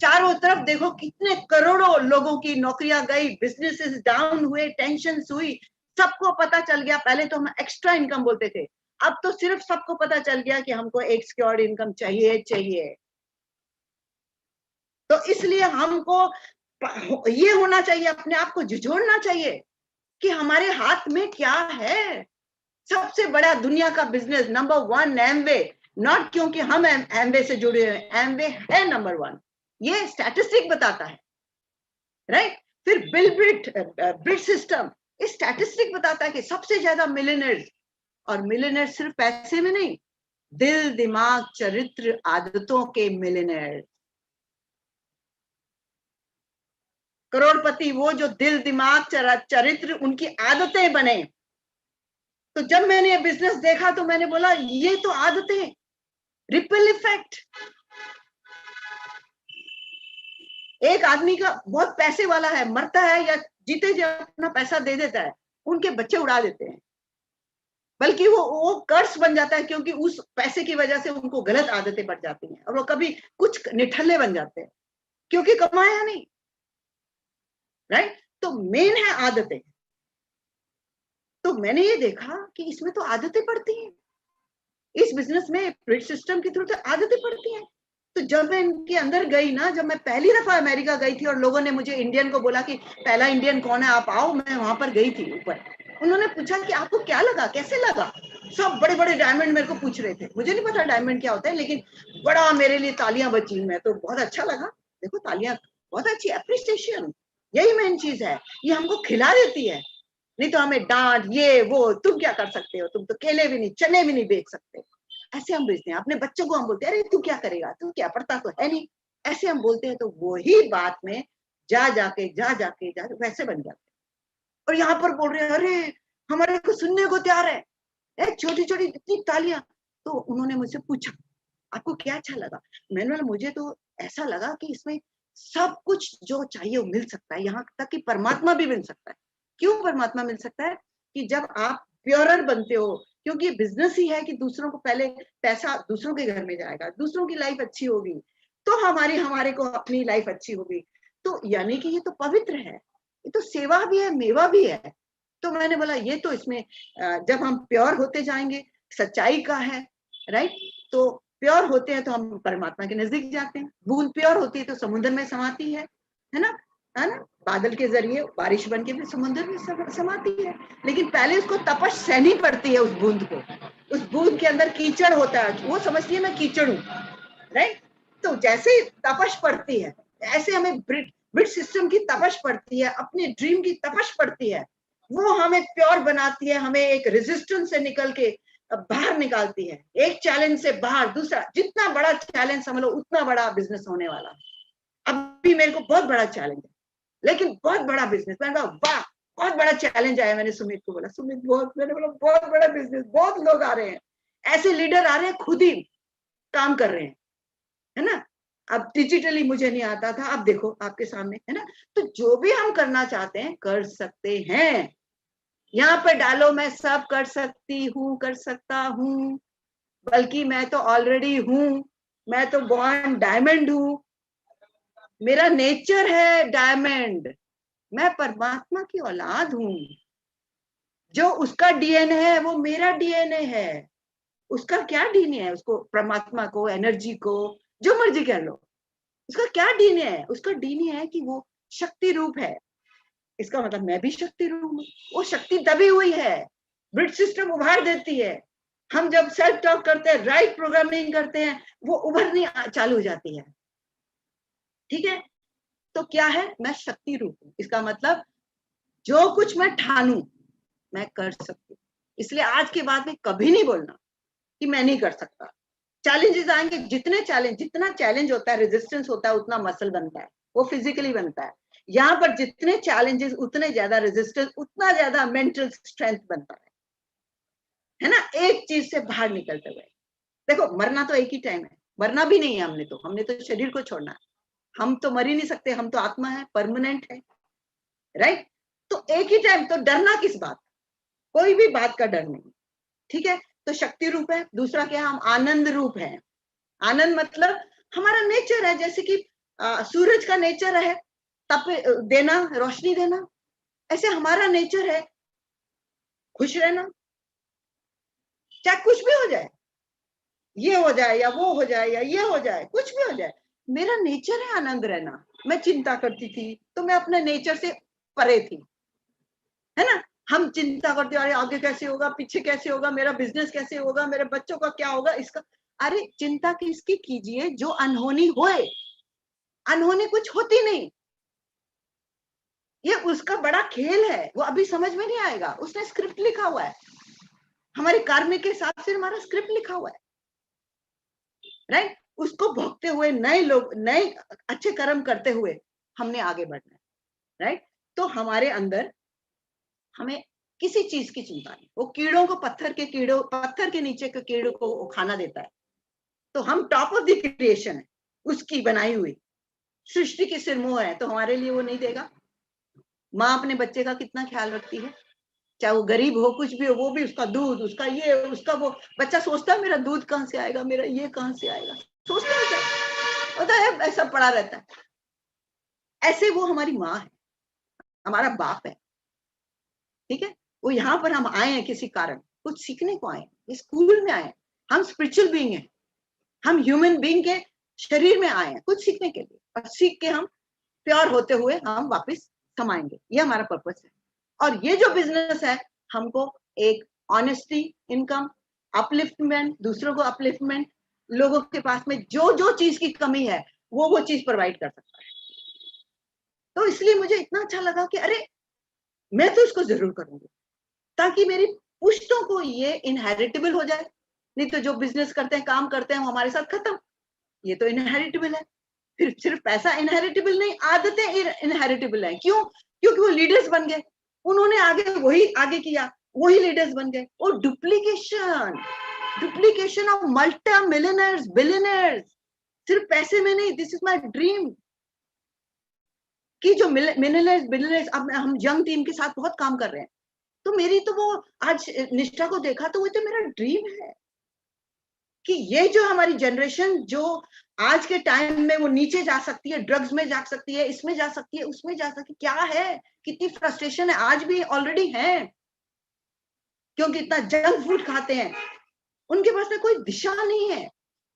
चारों तरफ देखो कितने करोड़ों लोगों की नौकरियां गई, बिजनेसेस डाउन हुए, टेंशन हुई, सबको पता चल गया। पहले तो हम एक्स्ट्रा इनकम बोलते थे, अब तो सिर्फ सबको पता चल गया कि हमको एक सिक्योर्ड इनकम चाहिए। तो इसलिए हमको ये होना चाहिए, अपने आप को झिझोड़ना चाहिए कि हमारे हाथ में क्या है। सबसे बड़ा दुनिया का बिजनेस नंबर 1 एमवे, नॉट क्योंकि हम एमवे से जुड़े हैं, एमवे है नंबर 1, ये स्टैटिस्टिक बताता है, राइट। फिर बिल ब्रिट सिस्टम ये स्टैटिस्टिक बताता है कि सबसे ज्यादा मिलियनर्स, और मिलियनर सिर्फ पैसे में नहीं, दिल दिमाग चरित्र आदतों के मिलियनर। करोड़पति वो जो दिल दिमाग चरित्र उनकी आदतें बने। तो जब मैंने ये बिजनेस देखा तो मैंने बोला ये तो आदतें, रिपल इफेक्ट। एक आदमी का बहुत पैसे वाला है, मरता है या जीते जी अपना पैसा दे देता है, उनके बच्चे उड़ा देते हैं, बल्कि वो कर्ज बन जाता है, क्योंकि उस पैसे की वजह से उनको गलत आदतें पड़ जाती हैं और वो कभी कुछ निठल्ले बन जाते हैं क्योंकि कमाया नहीं, राइट। तो मेन है आदतें। तो मैंने ये देखा कि इसमें तो आदतें पड़ती हैं, इस बिजनेस में ब्रिज सिस्टम के थ्रू तो आदतें पड़ती हैं। तो जब मैं इनके अंदर गई ना, जब मैं पहली दफा अमेरिका गई थी और लोगों ने मुझे इंडियन को बोला कि पहला इंडियन कौन है, आप आओ, मैं वहां पर गई थी ऊपर, उन्होंने पूछा कि आपको क्या लगा, कैसे लगा, सब बड़े बड़े डायमंड मेरे को पूछ रहे थे, मुझे नहीं पता डायमंड क्या होता है, लेकिन बड़ा मेरे लिए तालियां बची, मैं तो बहुत अच्छा लगा। देखो तालियां बहुत अच्छी, अप्रिसिएशन, यही मेन चीज है, ये हमको खिला देती है, नहीं तो हमें डांट ये वो, तुम क्या कर सकते हो, तुम तो केले भी नहीं चने भी नहीं बेच सकते, ऐसे हम बेचते हैं। अपने बच्चों को हम बोलते हैं अरे तू क्या करेगा, तू क्या पढ़ता तो है नहीं, ऐसे हम बोलते हैं। तो वही बात में जा जाके वैसे बन जाते। और यहाँ पर बोल रहे हैं अरे हमारे को सुनने को तैयार है, छोटी छोटी इतनी तालियां। तो उन्होंने मुझसे पूछा आपको क्या अच्छा लगा, मैंने बोला मुझे तो ऐसा लगा कि इसमें सब कुछ जो चाहिए वो मिल सकता है, यहाँ तक कि परमात्मा भी मिल सकता है। क्यों परमात्मा मिल सकता है? कि जब आप प्योरर बनते हो, क्योंकि बिजनेस ही है कि दूसरों को पहले पैसा दूसरों के घर में जाएगा, दूसरों की लाइफ अच्छी होगी तो हमारे को अपनी लाइफ अच्छी होगी। तो यानी कि ये तो पवित्र है, ये तो सेवा भी है, मेवा भी है। तो मैंने बोला ये तो इसमें जब हम प्योर होते जाएंगे, सच्चाई का है, राइट। तो प्योर होते हैं तो हम परमात्मा के नजदीक जाते हैं। बूंद प्योर होती है तो समुद्र में समाती है ना, है ना। बादल के जरिए बारिश बन के भी समुद्र में समाती है, लेकिन पहले उसको तपश सहनी पड़ती है उस बूंद को। उस बूंद के अंदर कीचड़ होता है, वो समझती है मैं कीचड़ हूँ, राइट। तो जैसे तपश पड़ती है ऐसे हमें ब्रिज सिस्टम की तपश पड़ती है, अपने ड्रीम की तपश पड़ती है, वो हमें प्योर बनाती है, हमें एक रेजिस्टेंस से निकल के बाहर निकालती है, एक चैलेंज से बाहर दूसरा। जितना बड़ा चैलेंज समझ लो उतना बड़ा बिजनेस होने वाला है। अभी मेरे को बहुत बड़ा चैलेंज है, लेकिन बहुत बड़ा बिजनेस। मैंने कहा वाह बहुत बड़ा चैलेंज आया। मैंने सुमित को बोला सुमित बहुत, मैंने बोला बहुत बड़ा बिजनेस, बहुत लोग आ रहे हैं, ऐसे लीडर आ रहे हैं खुद ही काम कर रहे हैं, है ना। अब डिजिटली मुझे नहीं आता था, अब देखो आपके सामने, है ना। तो जो भी हम करना चाहते हैं कर सकते हैं। यहाँ पर डालो मैं सब कर सकती हूँ, कर सकता हूँ, बल्कि मैं तो ऑलरेडी हूँ, मैं तो बॉर्न डायमंड हूँ, मेरा नेचर है डायमंड, मैं परमात्मा की औलाद हूँ। जो उसका डीएनए है वो मेरा डीएनए है। उसका क्या डीएनए है, उसको परमात्मा को, एनर्जी को, जो मर्जी कह लो, उसका क्या डीएनए है? उसका डीएनए है कि वो शक्ति रूप है। इसका मतलब मैं भी शक्ति रूप हूँ। वो शक्ति दबी हुई है, ब्रिज सिस्टम उभार देती है। हम जब सेल्फ टॉक करते हैं, राइट प्रोग्रामिंग करते हैं, वो उभरनी चालू हो जाती है, ठीक है। तो क्या है, मैं शक्ति रूप हूँ। इसका मतलब जो कुछ मैं ठानूं मैं कर सकती हूँ। इसलिए आज के बाद में कभी नहीं बोलना कि मैं नहीं कर सकता। चैलेंजेस आएंगे, जितना चैलेंज होता है, रेजिस्टेंस होता है, उतना मसल बनता है, वो फिजिकली बनता है। यहाँ पर जितने चैलेंजेस उतने ज्यादा रेजिस्टेंस, उतना ज्यादा मेंटल स्ट्रेंथ बनता है ना। एक चीज से बाहर निकलते हुए देखो, मरना तो एक ही टाइम है, मरना भी नहीं है हमने तो शरीर को छोड़ना है। हम तो मर ही नहीं सकते, हम तो आत्मा है, परमानेंट है, राइट। तो एक ही टाइम, तो डरना किस बात, कोई भी बात का डर नहीं, ठीक है। तो शक्ति रूप है। दूसरा क्या, हम आनंद रूप है। आनंद मतलब हमारा नेचर है, जैसे कि सूरज का नेचर है तप देना, रोशनी देना, ऐसे हमारा नेचर है खुश रहना, चाहे कुछ भी हो जाए, ये हो जाए या वो हो जाए या ये हो जाए, कुछ भी हो जाए, मेरा नेचर है आनंद रहना। मैं चिंता करती थी तो मैं अपने नेचर से परे थी, है ना। हम चिंता करते अरे आगे कैसे होगा, पीछे कैसे होगा, मेरा बिजनेस कैसे होगा, मेरे बच्चों का क्या होगा, इसका। अरे चिंता किसकी कीजिए जो अनहोनी होए, अनहोनी कुछ होती नहीं। ये उसका बड़ा खेल है, वो अभी समझ में नहीं आएगा। उसने स्क्रिप्ट लिखा हुआ है, हमारे कार्मिक के हिसाब से हमारा स्क्रिप्ट लिखा हुआ है, राइट। उसको भोगते हुए नए लोग, नए अच्छे कर्म करते हुए हमने आगे बढ़ना है, राइट। तो हमारे अंदर हमें किसी चीज की चिंता नहीं। वो कीड़ों को, पत्थर के नीचे के कीड़ों को वो खाना देता है, तो हम टॉप ऑफ द क्रिएशन है, उसकी बनाई हुई सृष्टि की सिरमोहर है, तो हमारे लिए वो नहीं देगा। माँ अपने बच्चे का कितना ख्याल रखती है, चाहे वो गरीब हो, कुछ भी हो, वो भी उसका दूध, उसका ये, उसका वो। बच्चा सोचता है मेरा दूध कहाँ से आएगा, मेरा ये कहाँ से आएगा, सोचता है, होता है, ऐसा पड़ा रहता है। ऐसे वो हमारी माँ है, हमारा बाप है, ठीक है। वो यहाँ पर हम आए हैं किसी कारण, कुछ सीखने को आए हैं, स्कूल में आए हैं। हम स्पिरिचुअल बीइंग हैं, हम ह्यूमन बीइंग के शरीर में आए हैं कुछ सीखने के लिए, और सीख के हम प्योर होते हुए हम वापस समाएंगे। ये हमारा पर्पस है। और ये जो बिजनेस है, हमको एक ऑनेस्टी, इनकम, अपलिफ्टमेंट, दूसरों को अपलिफ्टमेंट, लोगों के पास में जो जो चीज की कमी है वो चीज प्रोवाइड कर सकता है। तो इसलिए मुझे इतना अच्छा लगा कि अरे मैं तो इसको जरूर करूंगी, ताकि मेरी पुश्तों को ये इनहेरिटेबल हो जाए। नहीं तो जो बिजनेस करते हैं, काम करते हैं, वो हमारे साथ खत्म। ये तो इनहेरिटेबल है। फिर सिर्फ पैसा इनहेरिटेबल नहीं, आदतें इनहेरिटेबल है। क्यों? क्योंकि वो लीडर्स बन गए, उन्होंने वही आगे किया, वही लीडर्स बन गए। और duplication of multi millionaires, billionaires, सिर्फ पैसे में नहीं। दिस इज माय ड्रीम कि जो मिलियनर्स, बिलियनर्स, अब हम यंग टीम के साथ बहुत काम कर रहे हैं, तो मेरी तो वो आज निष्ठा को देखा तो वो तो मेरा ड्रीम है कि ये जो हमारी जनरेशन जो आज के टाइम में वो नीचे जा सकती है, ड्रग्स में जा सकती है, इसमें जा सकती है, उसमें जा सकती है, क्या है, कितनी फ्रस्ट्रेशन है, आज भी ऑलरेडी है, क्योंकि इतना जंक फूड खाते हैं, उनके पास में कोई दिशा नहीं है।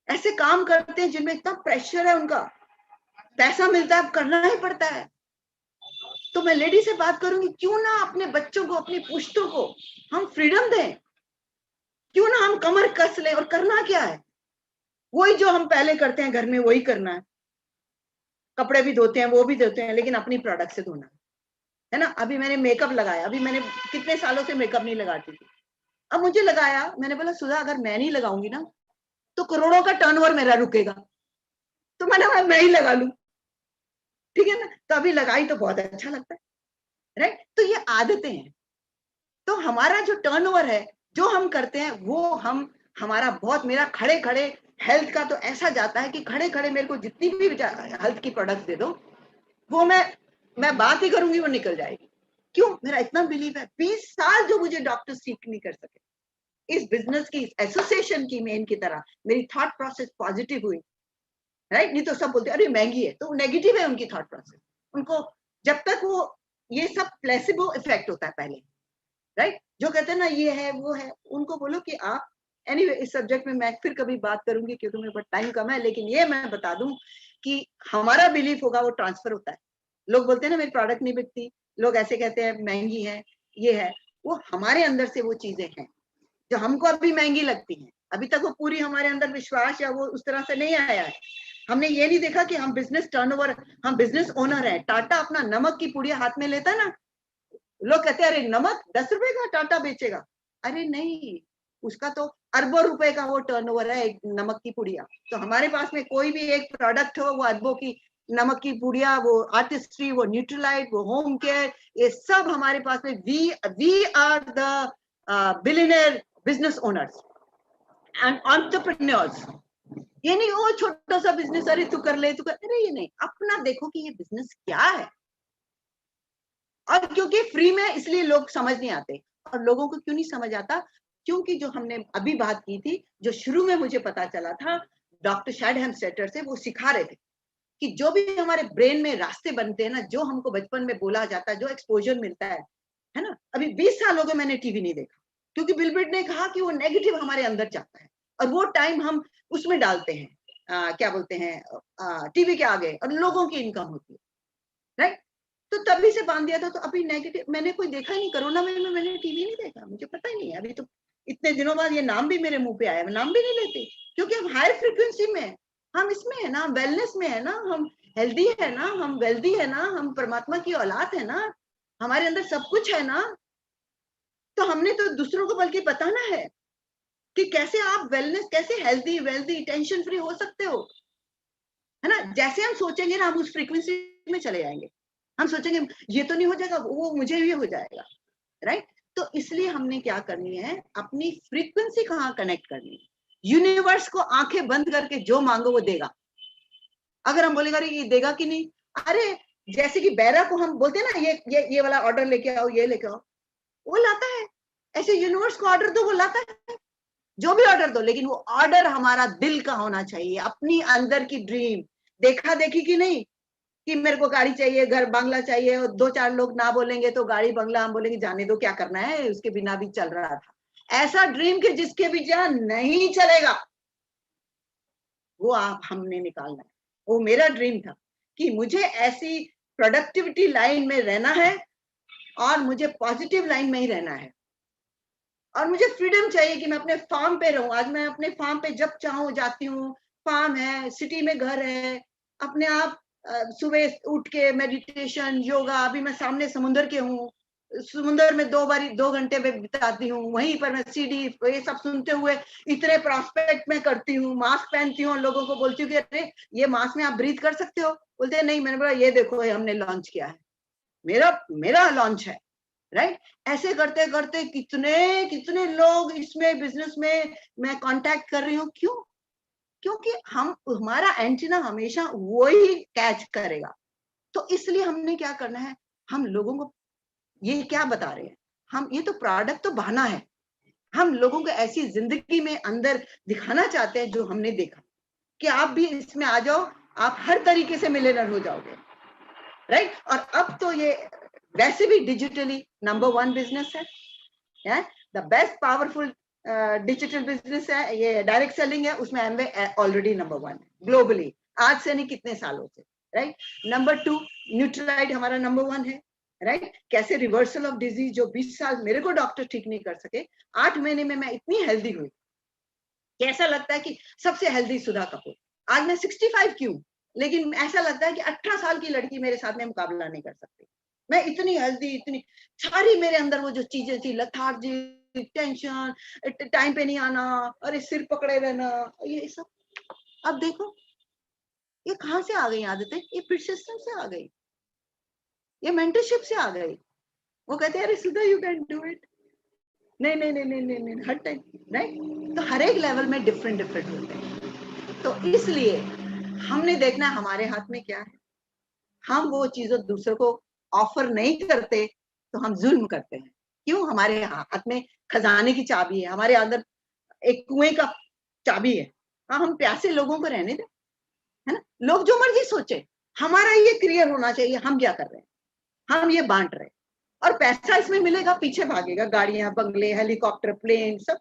ऐसे काम करते हैं जिनमें इतना प्रेशर है, उनका पैसा मिलता है, करना ही पड़ता है। तो मैं लेडी से बात करूंगी, क्यों ना अपने बच्चों को, अपनी पुश्तों को हम फ्रीडम दें, क्यों ना हम कमर कस लें। और करना क्या है, वही जो हम पहले करते हैं घर में, वही करना है। कपड़े भी धोते हैं, वो भी धोते हैं, लेकिन अपनी प्रोडक्ट से धोना है ना। अभी मैंने मेकअप लगाया, अभी मैंने कितने सालों से मेकअप नहीं लगाती थी, अब मुझे लगाया, मैंने बोला सुधा अगर मैं नहीं लगाऊंगी ना तो करोड़ों का टर्नओवर मेरा रुकेगा, तो मैंने मैं ही लगा लूं, ठीक है ना। तो अभी लगाई तो बहुत अच्छा लगता है, राइट। तो ये आदतें हैं। तो हमारा जो टर्नओवर है, जो हम करते हैं, वो हमारा बहुत, मेरा खड़े खड़े हेल्थ का तो ऐसा जाता है कि खड़े खड़े मेरे को जितनी भी हेल्थ की प्रोडक्ट दे दो, वो मैं बात ही करूंगी, वो निकल जाएगी। क्यों? मेरा इतना बिलीव है। 20 साल जो मुझे डॉक्टर सीख नहीं कर सके, इस बिजनेस की, इस एसोसिएशन की मेन की तरह मेरी थॉट प्रोसेस पॉजिटिव हुई, राइट। नहीं तो सब बोलते अरे महंगी है, तो नेगेटिव है उनकी थॉट प्रोसेस। उनको जब तक वो, ये सब प्लेसिबो इफेक्ट होता है पहले, राइट। जो कहते हैं ना ये है वो है, उनको बोलो कि आप एनीवे इस सब्जेक्ट में मैं फिर कभी बात करूंगी क्योंकि मेरे पास टाइम कम है। लेकिन ये मैं बता दूं कि हमारा बिलीफ होगा वो ट्रांसफर होता है। लोग बोलते हैं ना मेरी प्रोडक्ट नहीं बिकती, लोग ऐसे कहते हैं महंगी है, ये है, वो हमारे अंदर से वो चीजें हैं जो हमको अभी महंगी लगती हैं। अभी तक वो पूरी हमारे अंदर विश्वास या वो उस तरह से नहीं आया है। हमने ये नहीं देखा कि हम बिजनेस टर्नओवर, हम बिजनेस ओनर है। टाटा अपना नमक की पुड़िया हाथ में लेता है ना, लोग कहते हैं अरे नमक 10 रुपए का टाटा बेचेगा। अरे नहीं, उसका तो अरबों रुपए का वो टर्नओवर है एक नमक की पुड़िया। तो हमारे पास में कोई भी एक प्रोडक्ट हो, वो अरबों की नमक की पुड़िया, वो आर्टिस्ट्री, वो न्यूट्रीलाइट, वो होम केयर, ये सब हमारे पास में we are the billionaire business owners and entrepreneurs. ये नहीं वो छोटा सा बिजनेस, अरे तू कर ले, तू कर, अरे ये नहीं, अपना देखो कि ये बिजनेस क्या है। और क्योंकि फ्री में, इसलिए लोग समझ नहीं आते। और लोगों को क्यों नहीं समझ आता? क्योंकि जो हमने अभी बात की थी, जो शुरू में मुझे पता चला था डॉक्टर शैडहम सेटर से, वो सिखा रहे थे कि जो भी हमारे ब्रेन में रास्ते बनते हैं ना, जो हमको बचपन में बोला जाता है, जो एक्सपोजर मिलता है ना। अभी 20 साल हो गए मैंने टीवी नहीं देखा, क्योंकि बिल गेट्स ने कहा कि वो नेगेटिव हमारे अंदर जाता है, और वो टाइम हम उसमें डालते हैं, क्या बोलते हैं, टीवी के आगे, और लोगों की इनकम होती है, राइट। तो तभी से बांध दिया था। तो अभी नेगेटिव मैंने कोई देखा ही नहीं। कोरोना में मैंने टीवी नहीं देखा, मुझे पता ही नहीं है। अभी तो इतने दिनों बाद ये नाम भी मेरे मुंह पे आया, मैं नाम भी नहीं लेती, क्योंकि हम हायर फ्रीक्वेंसी में, हम इसमें है ना, वेलनेस में है ना, हम हेल्दी है ना, हम वेल्दी है ना, हम परमात्मा की औलाद है ना, हमारे अंदर सब कुछ है ना, तो हमने तो दूसरों को बल्कि बताना है कि कैसे आप वेलनेस, कैसे हेल्दी वेल्दी टेंशन फ्री हो सकते हो, है ना। जैसे हम सोचेंगे ना, हम उस फ्रीक्वेंसी में चले जाएंगे। हम सोचेंगे ये तो नहीं हो जाएगा, वो मुझे भी हो जाएगा, राइट। तो इसलिए हमने क्या करनी है, अपनी फ्रीक्वेंसी कहाँ कनेक्ट करनी है। यूनिवर्स को आंखें बंद करके जो मांगो वो देगा। अगर हम बोलेगा अरे ये देगा कि नहीं, अरे जैसे कि बैरा को हम बोलते हैं ना, ये वाला ऑर्डर लेके आओ, ये लेके आओ, वो लाता है। ऐसे यूनिवर्स को ऑर्डर दो, वो लाता है। जो भी ऑर्डर दो, लेकिन वो ऑर्डर हमारा दिल का होना चाहिए, अपनी अंदर की ड्रीम। देखा देखी की नहीं कि मेरे को गाड़ी चाहिए, घर बंगला चाहिए, और दो चार लोग ना बोलेंगे तो गाड़ी बंगला, हम बोलेंगे जाने दो, क्या करना है, उसके बिना भी चल रहा था। ऐसा ड्रीम के जिसके भी जहां नहीं चलेगा, वो आप हमने निकालना है। वो मेरा ड्रीम था कि मुझे ऐसी प्रोडक्टिविटी लाइन में रहना है और मुझे पॉजिटिव लाइन में ही रहना है, और मुझे फ्रीडम चाहिए कि मैं अपने फार्म पे रहूं। आज मैं अपने फार्म पे जब चाहूं जाती हूँ, फार्म है, सिटी में घर है, अपने आप सुबह उठ के मेडिटेशन, योगा, अभी मैं सामने समुद्र के हूँ, समुद्र में 2 घंटे में बिताती हूँ, वहीं पर मैं सीडी ये सब सुनते हुए इतने प्रॉस्पेक्ट में करती हूँ, मास्क पहनती हूँ, लोगों को बोलती हूँ कि अरे ये मास्क में आप ब्रीथ कर सकते हो, बोलते हैं नहीं। मैंने बोला ये देखो, ये हमने लॉन्च किया है, मेरा लॉन्च है, राइट। ऐसे करते करते कितने कितने लोग इसमें बिजनेस में मैं कांटेक्ट कर रही हूँ। क्यों? क्योंकि हमारा एंटीना हमेशा वही कैच करेगा। तो इसलिए हमने क्या करना है, हम लोगों को ये क्या बता रहे हैं, हम ये तो प्रोडक्ट तो बहाना है, हम लोगों को ऐसी जिंदगी में अंदर दिखाना चाहते हैं जो हमने देखा, कि आप भी इसमें आ जाओ, आप हर तरीके से मिलियनर हो जाओगे, राइट। और अब तो ये वैसे भी डिजिटली नंबर 1 बिजनेस है, the best powerful digital business है, ये डायरेक्ट सेलिंग है, उसमें एमवे ऑलरेडी नंबर 1 है ग्लोबली, आज से नहीं कितने सालों से, राइट। नंबर 2 न्यूट्रलाइट हमारा नंबर 1 है, राइट। कैसे रिवर्सल ऑफ डिजीज, जो 20 साल मेरे को डॉक्टर ठीक नहीं कर सके, 8 महीने में मैं इतनी हेल्दी हुई। कैसा लगता है कि सबसे हेल्दी सुधा कपूर, आज मैं 65 की हूँ, लेकिन ऐसा लगता है कि 18 साल की लड़की मेरे साथ में मुकाबला नहीं कर सकती। मैं इतनी हेल्दी, इतनी सारी मेरे अंदर वो जो चीजें थी, लथार्जी, टेंशन, टाइम पे नहीं आना, अरे सिर पकड़े रहना, ये सब, अब देखो ये कहाँ से आ गई आदतें, ये परसिस्टेंस से आ गई, ये मेंटरशिप से आ गई। वो कहते हैं अरे सुधा यू कैन डू इट, नहीं नहीं नहीं नहीं नहीं, नहीं हर टाइम, राइट। तो हर एक लेवल में डिफरेंट डिफरेंट होते हैं। तो इसलिए हमने देखना हमारे हाथ में क्या है, हम वो चीजों दूसरों को ऑफर नहीं करते तो हम जुल्म करते हैं। क्यों? हमारे हाथ में खजाने की चाबी है, हमारे अंदर एक कुएं का चाबी है। हाँ, हम प्यासे लोगों को रहने दें, है ना। लोग जो मर्जी सोचे, हमारा ये क्लियर होना चाहिए हम क्या कर रहे हैं, हम ये बांट रहे हैं, और पैसा इसमें मिलेगा, पीछे भागेगा, गाड़ियां, बंगले, हेलीकॉप्टर, प्लेन, सब।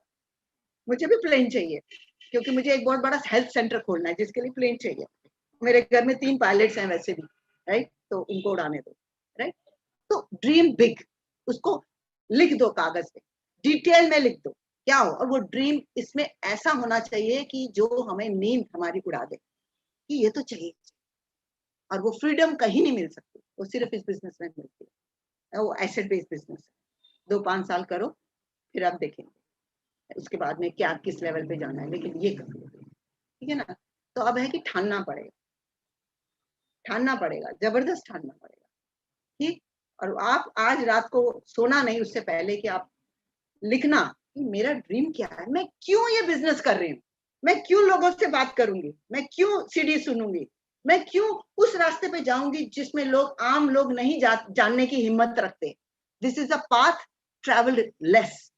मुझे भी प्लेन चाहिए, क्योंकि मुझे एक बहुत बड़ा हेल्थ सेंटर खोलना है, जिसके लिए प्लेन चाहिए। मेरे घर में 3 पायलट्स हैं वैसे भी, राइट, तो उनको उड़ाने दो, राइट। तो ड्रीम बिग, उसको लिख दो कागज पे, डिटेल में लिख दो क्या हो, और वो ड्रीम इसमें ऐसा होना चाहिए कि जो हमें नींद हमारी उड़ा दे कि ये तो चाहिए। और वो फ्रीडम कहीं नहीं मिल सकती, वो सिर्फ इस बिजनेस में मिलती है। वो एसेट बेस्ड बिजनेस है, 2-5 साल करो, फिर आप देखेंगे उसके बाद में क्या किस लेवल पे जाना है, लेकिन ये करो, ठीक है ना। तो अब है कि ठानना पड़ेगा, जबरदस्त ठानना पड़ेगा, ठीक। और आप आज रात को सोना नहीं, उससे पहले कि आप लिखना कि मेरा ड्रीम क्या है, मैं क्यों ये बिजनेस कर रही हूँ, मैं क्यों लोगों से बात करूंगी, मैं क्यों सीडी सुनूंगी, मैं क्यों उस रास्ते पे जाऊंगी जिसमें लोग, आम लोग नहीं जानने की हिम्मत रखते। This is a path travelled less.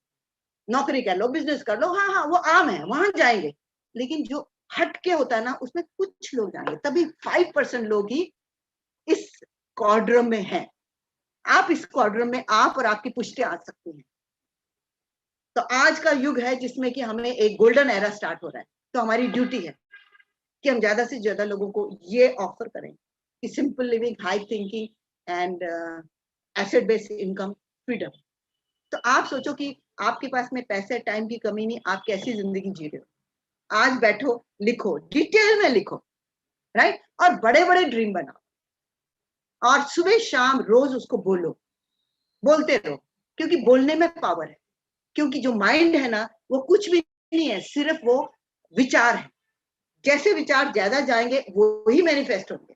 नौकरी कर लो, बिजनेस कर लो, हाँ हाँ वो आम है, वहां जाएंगे, लेकिन जो हटके होता है ना, उसमें कुछ लोग जाएंगे, तभी 5% लोग ही इस क्वाड्रम में है। आप इस क्वाड्रम में, आप और आपकी पुष्टि आ सकती है। तो आज का युग है जिसमें कि हमें एक गोल्डन एरा स्टार्ट हो रहा है। तो हमारी ड्यूटी है कि हम ज्यादा से ज्यादा लोगों को ये ऑफर करें कि simple living, high thinking and asset based income, freedom. तो आप सोचो कि आपके पास में पैसे, टाइम की कमी नहीं, आप कैसी जिंदगी जी रहे हो। आज बैठो, लिखो, डिटेल में लिखो राइट। और बड़े बड़े ड्रीम बनाओ और सुबह शाम रोज उसको बोलते रहो, क्योंकि बोलने में पावर है। क्योंकि जो माइंड है ना वो कुछ भी नहीं है, सिर्फ वो विचार है। जैसे विचार ज्यादा जाएंगे वो ही मैनिफेस्ट होंगे।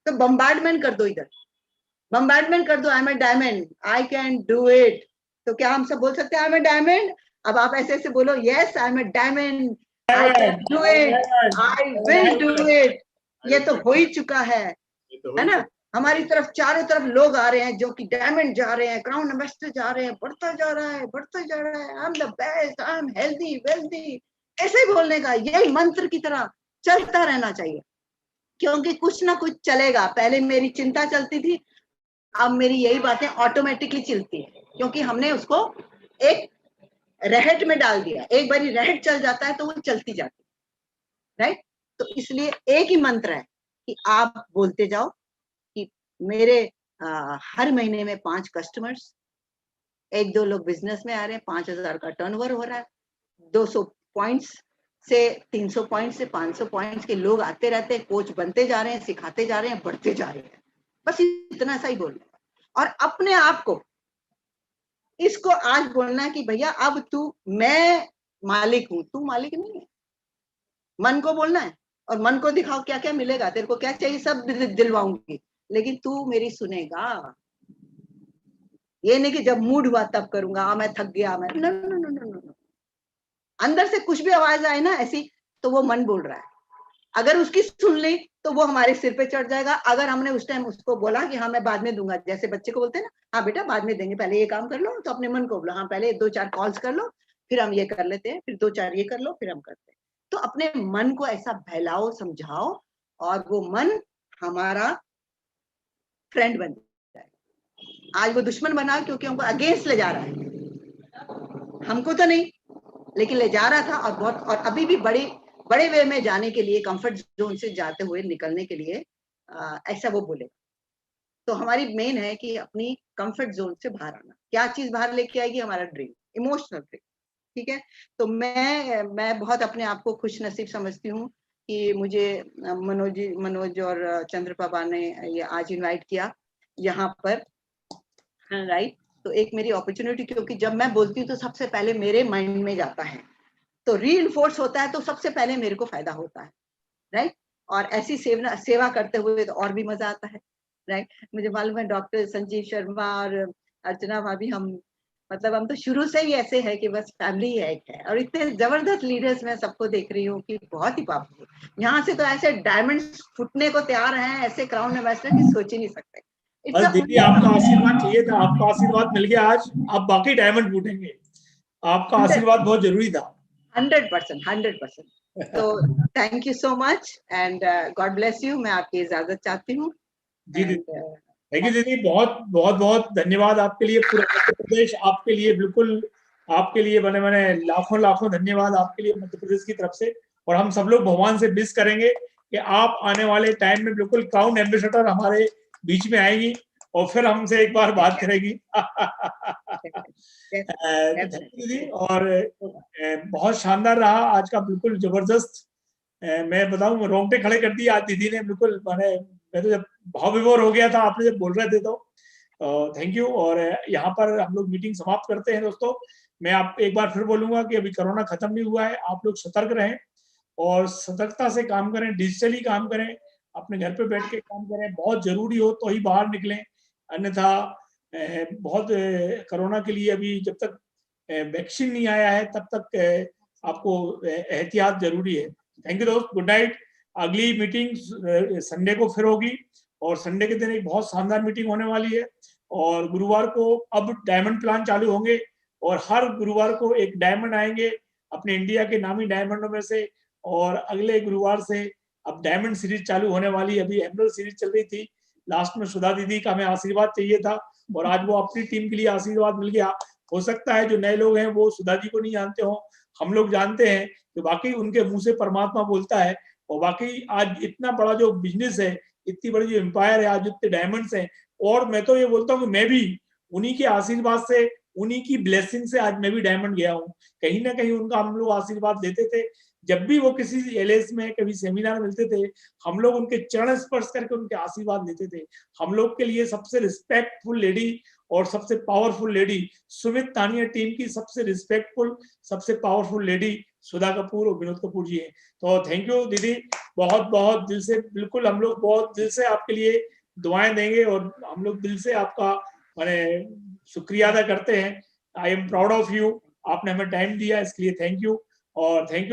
तो बम्बार्डमेंट कर दो, इधर बम्बार्डमेंट कर दो, I am a diamond, I can do it. तो क्या हम सब बोल सकते हैं आई एम अ डायमंड? अब आप ऐसे ऐसे बोलो, yes I am a diamond, I can do it, I will do it. ये तो हो ही चुका है ना। हमारी तरफ चारों तरफ लोग आ रहे हैं जो कि डायमंड जा रहे हैं, क्राउन एम्बेसडर जा रहे हैं, बढ़ता जा रहा है, बढ़ता जा रहा है, I am the best, I am healthy wealthy. ऐसे बोलने का यही मंत्र की तरह चलता रहना चाहिए, क्योंकि कुछ ना कुछ चलेगा। पहले मेरी चिंता चलती थी, अब मेरी यही बातें ऑटोमेटिकली चलती है, क्योंकि हमने उसको एक रहट में डाल दिया। एक बार रहट चल जाता है तो वो चलती जाती है, राइट। तो इसलिए एक ही मंत्र है कि आप बोलते जाओ कि मेरे हर महीने में 5 कस्टमर्स, 1-2 लोग बिजनेस में आ रहे हैं, 5,000 का टर्नओवर हो रहा है, 200 पॉइंट्स से 300 पॉइंट्स से 500 पॉइंट्स के लोग आते रहते हैं, कोच बनते जा रहे हैं, सिखाते जा रहे हैं, बढ़ते जा रहे हैं। बस इतना सा ही बोलना। और अपने आप को इसको आज बोलना है कि भैया अब मैं मालिक हूं, तू मालिक नहीं है। मन को बोलना है और मन को दिखाओ क्या क्या मिलेगा, तेरे को क्या चाहिए सब दिलवाऊंगी, लेकिन तू मेरी सुनेगा। ये नहीं कि जब मूड हुआ तब करूंगा, मैं थक गया, मैं no no no no no. अंदर से कुछ भी आवाज आए ना ऐसी, तो वो मन बोल रहा है। अगर उसकी सुन ली तो वो हमारे सिर पे चढ़ जाएगा। अगर हमने उस टाइम उसको बोला कि हाँ मैं बाद में दूंगा, जैसे बच्चे को बोलते हैं ना, हाँ बेटा बाद में देंगे, पहले ये काम कर लो, तो अपने मन को बोलो हाँ पहले 2-4 कॉल्स कर लो, फिर हम ये कर लेते हैं, फिर 2-4 ये कर लो, फिर हम करते हैं। तो अपने मन को ऐसा बहलाओ, समझाओ, और वो मन हमारा फ्रेंड बन जाए। आज वो दुश्मन बना क्योंकि हमको अगेंस्ट ले जा रहा है, हमको तो नहीं, लेकिन ले जा रहा था। और बहुत, और अभी भी बड़े वे में जाने के लिए, कंफर्ट जोन से जाते हुए निकलने के लिए ऐसा वो बोले। तो हमारी मेन है कि अपनी कंफर्ट जोन से बाहर आना। क्या चीज बाहर लेके आएगी? हमारा ड्रीम, इमोशनल ड्रीम। ठीक है। तो मैं बहुत अपने आप को खुश नसीब समझती हूँ कि मुझे मनोज और चंद्रप्रभा ने ये आज इनवाइट किया यहाँ पर, राइट। तो एक मेरी अपॉर्चुनिटी, क्योंकि जब मैं बोलती हूँ तो सबसे पहले मेरे माइंड में जाता है, तो रीइंफोर्स होता है, तो सबसे पहले मेरे को फायदा होता है, राइट। और ऐसी सेवा करते हुए तो और भी मजा आता है, राइट। मुझे मालूम है डॉक्टर संजीव शर्मा और अर्चना भाभी, हम तो शुरू से ही ऐसे है कि बस फैमिली एक है। और इतने जबरदस्त लीडर्स मैं सबको देख रही हूँ कि बहुत ही पावरफुल। यहाँ से तो ऐसे डायमंड्स फुटने को तैयार हैं, ऐसे क्राउन एम्बेसडर की सोच ही नहीं सकते। बस दीदी आपका आशीर्वाद चाहिए था, आपका आशीर्वाद मिल गया आज, आप बाकी डायमंड फूटेंगे। आपका आशीर्वाद बहुत जरूरी था। 100%। तो thank you so much and God bless you. मैं आपकी इजाजत चाहती हूँ। जी दीदी, थैंक यू दीदी, बहुत बहुत बहुत धन्यवाद आपके लिए। पूरा मध्य प्रदेश आपके लिए, बिल्कुल आपके लिए बने बने लाखों लाखों धन्यवाद आपके लिए मध्य प्रदेश की तरफ से। और हम सब लोग भगवान से विश करेंगे कि आप आने वाले टाइम में बिल्कुल क्राउन एम्बेसडर हमारे बीच में आएगी और फिर हमसे एक बार बात करेगी। थैंक यू दीदी, और बहुत शानदार रहा आज का, बिल्कुल जबरदस्त। मैं बताऊं रोंगटे खड़े कर दिए आज दीदी ने, बिल्कुल मैं तो जब भाव विभोर हो गया था आपने जब बोल रहे थे तो थैंक यू। और यहाँ पर हम लोग मीटिंग समाप्त करते हैं दोस्तों। मैं आप एक बार फिर बोलूंगा कि अभी कोरोना खत्म नहीं हुआ है, आप लोग सतर्क रहें और सतर्कता से काम करें, डिजिटली काम करें, अपने घर पे बैठ के काम करें, बहुत जरूरी हो तो ही बाहर निकलें, अन्यथा बहुत कोरोना के लिए अभी जब तक वैक्सीन नहीं आया है तब तक आपको एहतियात जरूरी है। थैंक यू दोस्त, गुड नाइट। अगली मीटिंग संडे को फिर होगी और संडे के दिन एक बहुत शानदार मीटिंग होने वाली है। और गुरुवार को अब डायमंड प्लान चालू होंगे और हर गुरुवार को एक डायमंड आएंगे अपने इंडिया के नामी डायमंडों में से। और अगले गुरुवार से अब डायमंड सीरीज चालू होने वाली। अभी एमरल्ड सीरीज चल रही थी, लास्ट में सुधा दीदी का हमें आशीर्वाद चाहिए था और आज वो अपनी टीम के लिए आशीर्वाद मिल गया। हो सकता है जो नए लोग हैं वो सुधा जी को नहीं जानते हो, हम लोग जानते हैं कि वाकई उनके मुंह से परमात्मा बोलता है। और वाकई आज इतना बड़ा जो बिजनेस है, इतनी बड़ी जो एम्पायर है, आज इतने डायमंड्स हैं। और मैं तो ये बोलता हूँ कि मैं भी उन्हीं के आशीर्वाद से, उन्हीं की ब्लेसिंग से आज मैं भी डायमंड गया हूँ। कहीं ना कहीं उनका हम लोग आशीर्वाद लेते थे, जब भी वो किसी एलएस में कभी सेमिनार मिलते थे, हम लोग उनके चरण स्पर्श करके उनके आशीर्वाद लेते थे। हम लोग के लिए सबसे रिस्पेक्टफुल लेडी और सबसे powerful lady Sumit Tania team की सबसे रिस्पेक्टफुल, सबसे पावरफुल लेडी सुधा कपूर और विनोद कपूर जी हैं। तो थैंक यू दीदी, बहुत बहुत दिल से, बिल्कुल हम लोग बहुत दिल से आपके लिए दुआएं देंगे और हम लोग दिल से आपका माने शुक्रिया अदा करते हैं। I am proud of you, आपने हमें टाइम दिया इसके लिए थैंक यू। और थैंक यू